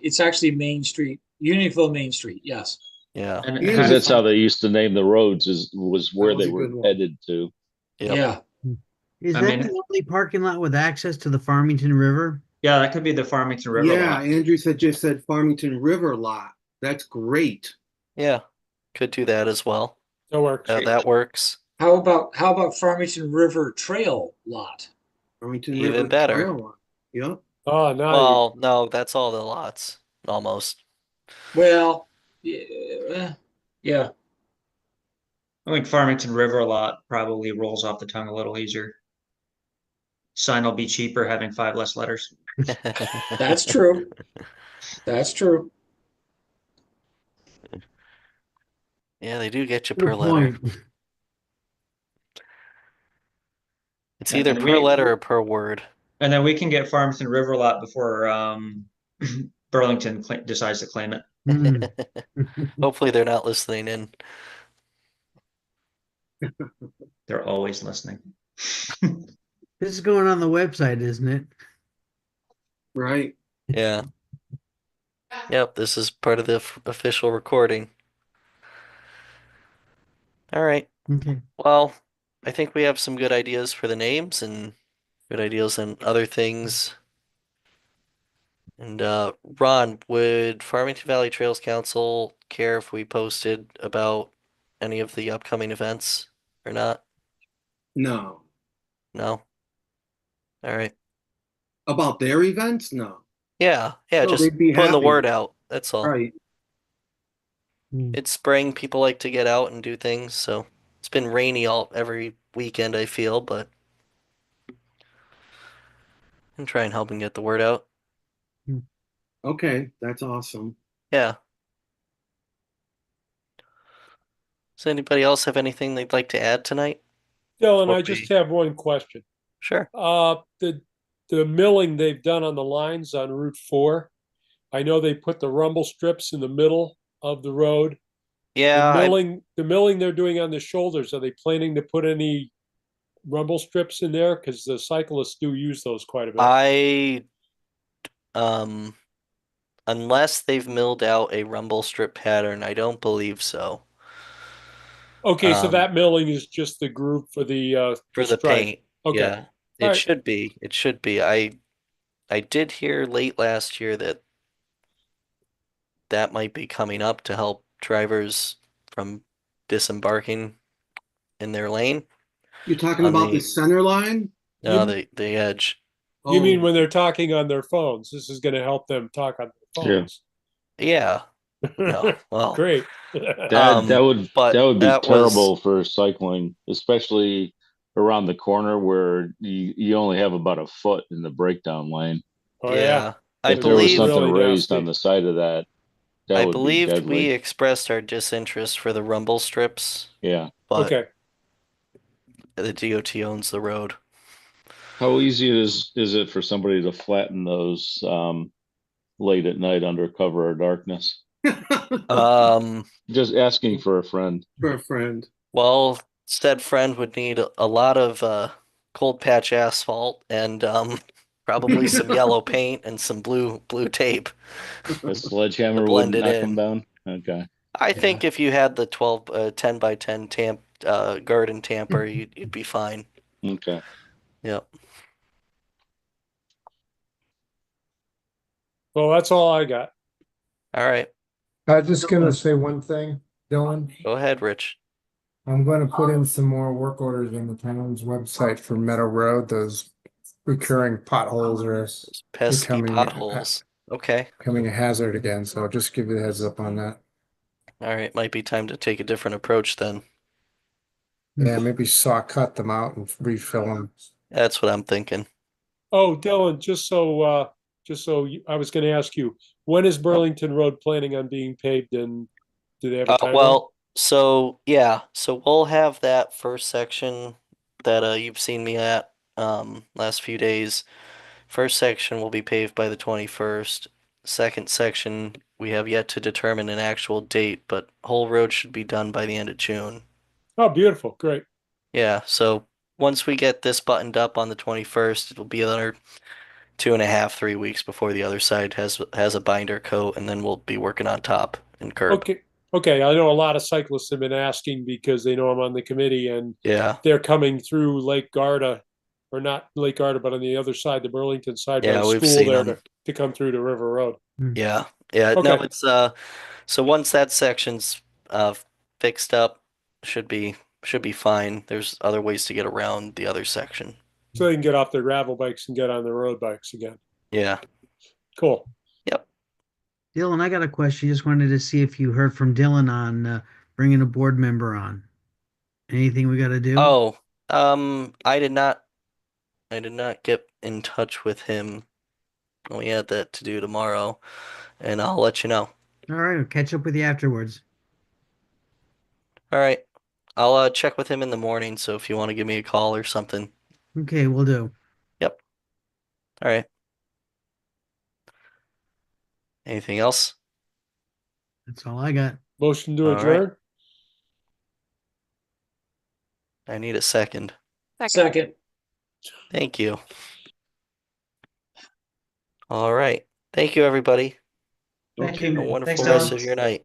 D: it's actually Main Street, Unionville Main Street. Yes.
A: Yeah.
I: And
F: Yeah.
C: Because that's how they used to name the roads was where
F: That was
C: they
F: a
C: were
F: good one.
C: headed to.
A: Yep.
D: Yeah.
B: Is
I: I
B: that
I: mean-
B: the only parking lot with access to the Farmington River?
I: yeah, that could be the Farmington River
F: Yeah,
I: lot.
F: Andrew just said Farmington River lot. That's great.
A: Yeah. Could do that as well.
H: That works.
A: That works.
D: How about Farmington River Trail lot?
F: Farmington
A: Even
F: River
A: better.
F: Trail lot. Yep.
H: Oh, no.
A: Well, no, that's all the lots. Almost.
D: Well, yeah.
I: I think Farmington River lot probably rolls off the tongue a little easier. Sign will be cheaper having 5 less letters.
D: That's true. That's true.
A: Yeah, they do get you
B: Good
A: per letter.
B: point.
A: It's
I: And
A: either
I: then
A: per letter or per word.
I: And then we can get Farmington River lot before Burlington decides to claim it.
A: Hopefully they're not listening in.
I: They're always listening.
B: This is going on the website, isn't it?
F: Right.
A: Yeah. Yep, this is part of the official recording. All right.
B: Okay.
A: Well, I think we have some good ideas for the names and good ideas on other things. And Ron, would Farmington Valley Trails Council care if we posted about any of the upcoming events or not?
F: No.
A: No? All right.
F: About their events? No.
A: Yeah,
F: No,
A: just
F: they'd be
A: putting the
F: happy.
A: word out. That's all.
F: Right.
A: It's spring, people like to get out and do things, so it's been rainy every weekend, I feel, but I'm trying to help and get the word out.
F: Okay, that's awesome.
A: Yeah. Does anybody else have anything they'd like to add tonight?
H: Dylan,
A: Before
H: I just
A: we-
H: have one question.
A: Sure.
H: The milling they've done on the lines on Route 4, I know they put the rumble strips in the middle of the road.
A: Yeah,
H: The milling they're doing on the shoulders, are they planning to put any rumble strips in there? Because the cyclists do use those quite a bit.
A: Unless they've milled out a rumble strip pattern, I don't believe so.
H: Okay, so
A: Um,
H: that milling is just the group for the
A: for the
H: stripe.
A: paint.
H: Okay.
A: Yeah, it
H: Alright.
A: should be. It should be. I did hear late last year that that might be coming up to help drivers from disembarking in their lane
F: You're talking
A: on
F: about the
A: the
F: center line?
A: no
H: You-
A: the edge.
H: You mean
F: Oh,
H: when they're talking on their phones? This is gonna help them talk on their
C: Yeah.
H: phones.
A: Yeah. No. Well,
H: Great.
A: but
C: That would be
A: that was
C: terrible for cycling, especially around the corner where you only have about a foot in the breakdown lane.
H: Oh, yeah.
A: yeah. I
C: If there was
A: believe
C: something
H: really
C: raised
H: nasty.
C: on the side of that, that
A: I
C: would be
A: believed we
C: deadly.
A: expressed our disinterest for the rumble strips,
C: Yeah.
A: but
H: Okay.
A: the DOT owns the road.
C: How easy is it for somebody to flatten those late at night under cover of darkness?
A: Um,
C: Just asking for a friend.
F: for a friend.
A: well, said friend would need a lot of cold patch asphalt and probably some yellow paint and some blue tape.
C: A sledgehammer
A: blend
C: wouldn't
A: it
C: knock them
A: in.
C: down. Okay.
A: I think if you had the 10 by 10 garden tamper, you'd be fine.
C: Okay.
A: Yep.
H: Well, that's all I got.
A: All right.
G: I'm just gonna say one thing, Dylan.
A: Go ahead, Rich.
G: I'm gonna put in some more work orders on the town's website for Meadow Road. Those recurring potholes are
A: Pesky
G: becoming
A: potholes. Okay.
G: becoming a hazard again, so I'll just give you the heads up on that.
A: All right. Might be time to take a different approach then.
G: Yeah, maybe saw cut them out and refill them.
A: That's what I'm thinking.
H: Oh, Dylan, I was gonna ask you, when is Burlington Road planning on being paved and do they have a timeline?
A: Well, so yeah, so we'll have that first section that you've seen me at last few days. First section will be paved by the 21st. Second section, we have yet to determine an actual date, but whole road should be done by the end of June.
H: Oh, beautiful. Great.
A: Yeah, so once we get this buttoned up on the 21st, it'll be another 2.5, 3 weeks before the other side has a binder coat, and then we'll be working on top and curb.
H: Okay. Okay. I know a lot of cyclists have been asking because they know I'm on the committee and
A: Yeah,
H: they're coming through Lake Garda, or not Lake Garda, but on the other side, the Burlington side by
A: yeah,
H: the
A: we've
H: school
A: seen
H: there
A: them.
H: to come through to River Road.
A: Yeah, yeah. No,
H: Okay.
A: it's so once that section's fixed up, should be fine. There's other ways to get around the other section.
H: So they can get off their gravel bikes and get on their road bikes again.
A: Yeah.
H: Cool.
A: Yep.
B: Dylan, I got a question. Just wanted to see if you heard from Dylan on bringing a board member on. Anything we got to do?
A: Oh, I did not get in touch with him. We had that to do tomorrow, and I'll let you know.
B: All right, I'll catch up with you afterwards.
A: All right. I'll check with him in the morning, so if you want to give me a call or something.
B: Okay, we'll do.
A: Yep. All right. Anything else?
B: That's all I got.
H: Motion to
A: All right.
H: adjourn.
A: I need a second.
D: Second.
A: Thank you. All right. Thank you, everybody.
I: Thank
A: Have a
I: you.
A: wonderful
I: Thanks,
A: rest
I: Dylan.
A: of your night.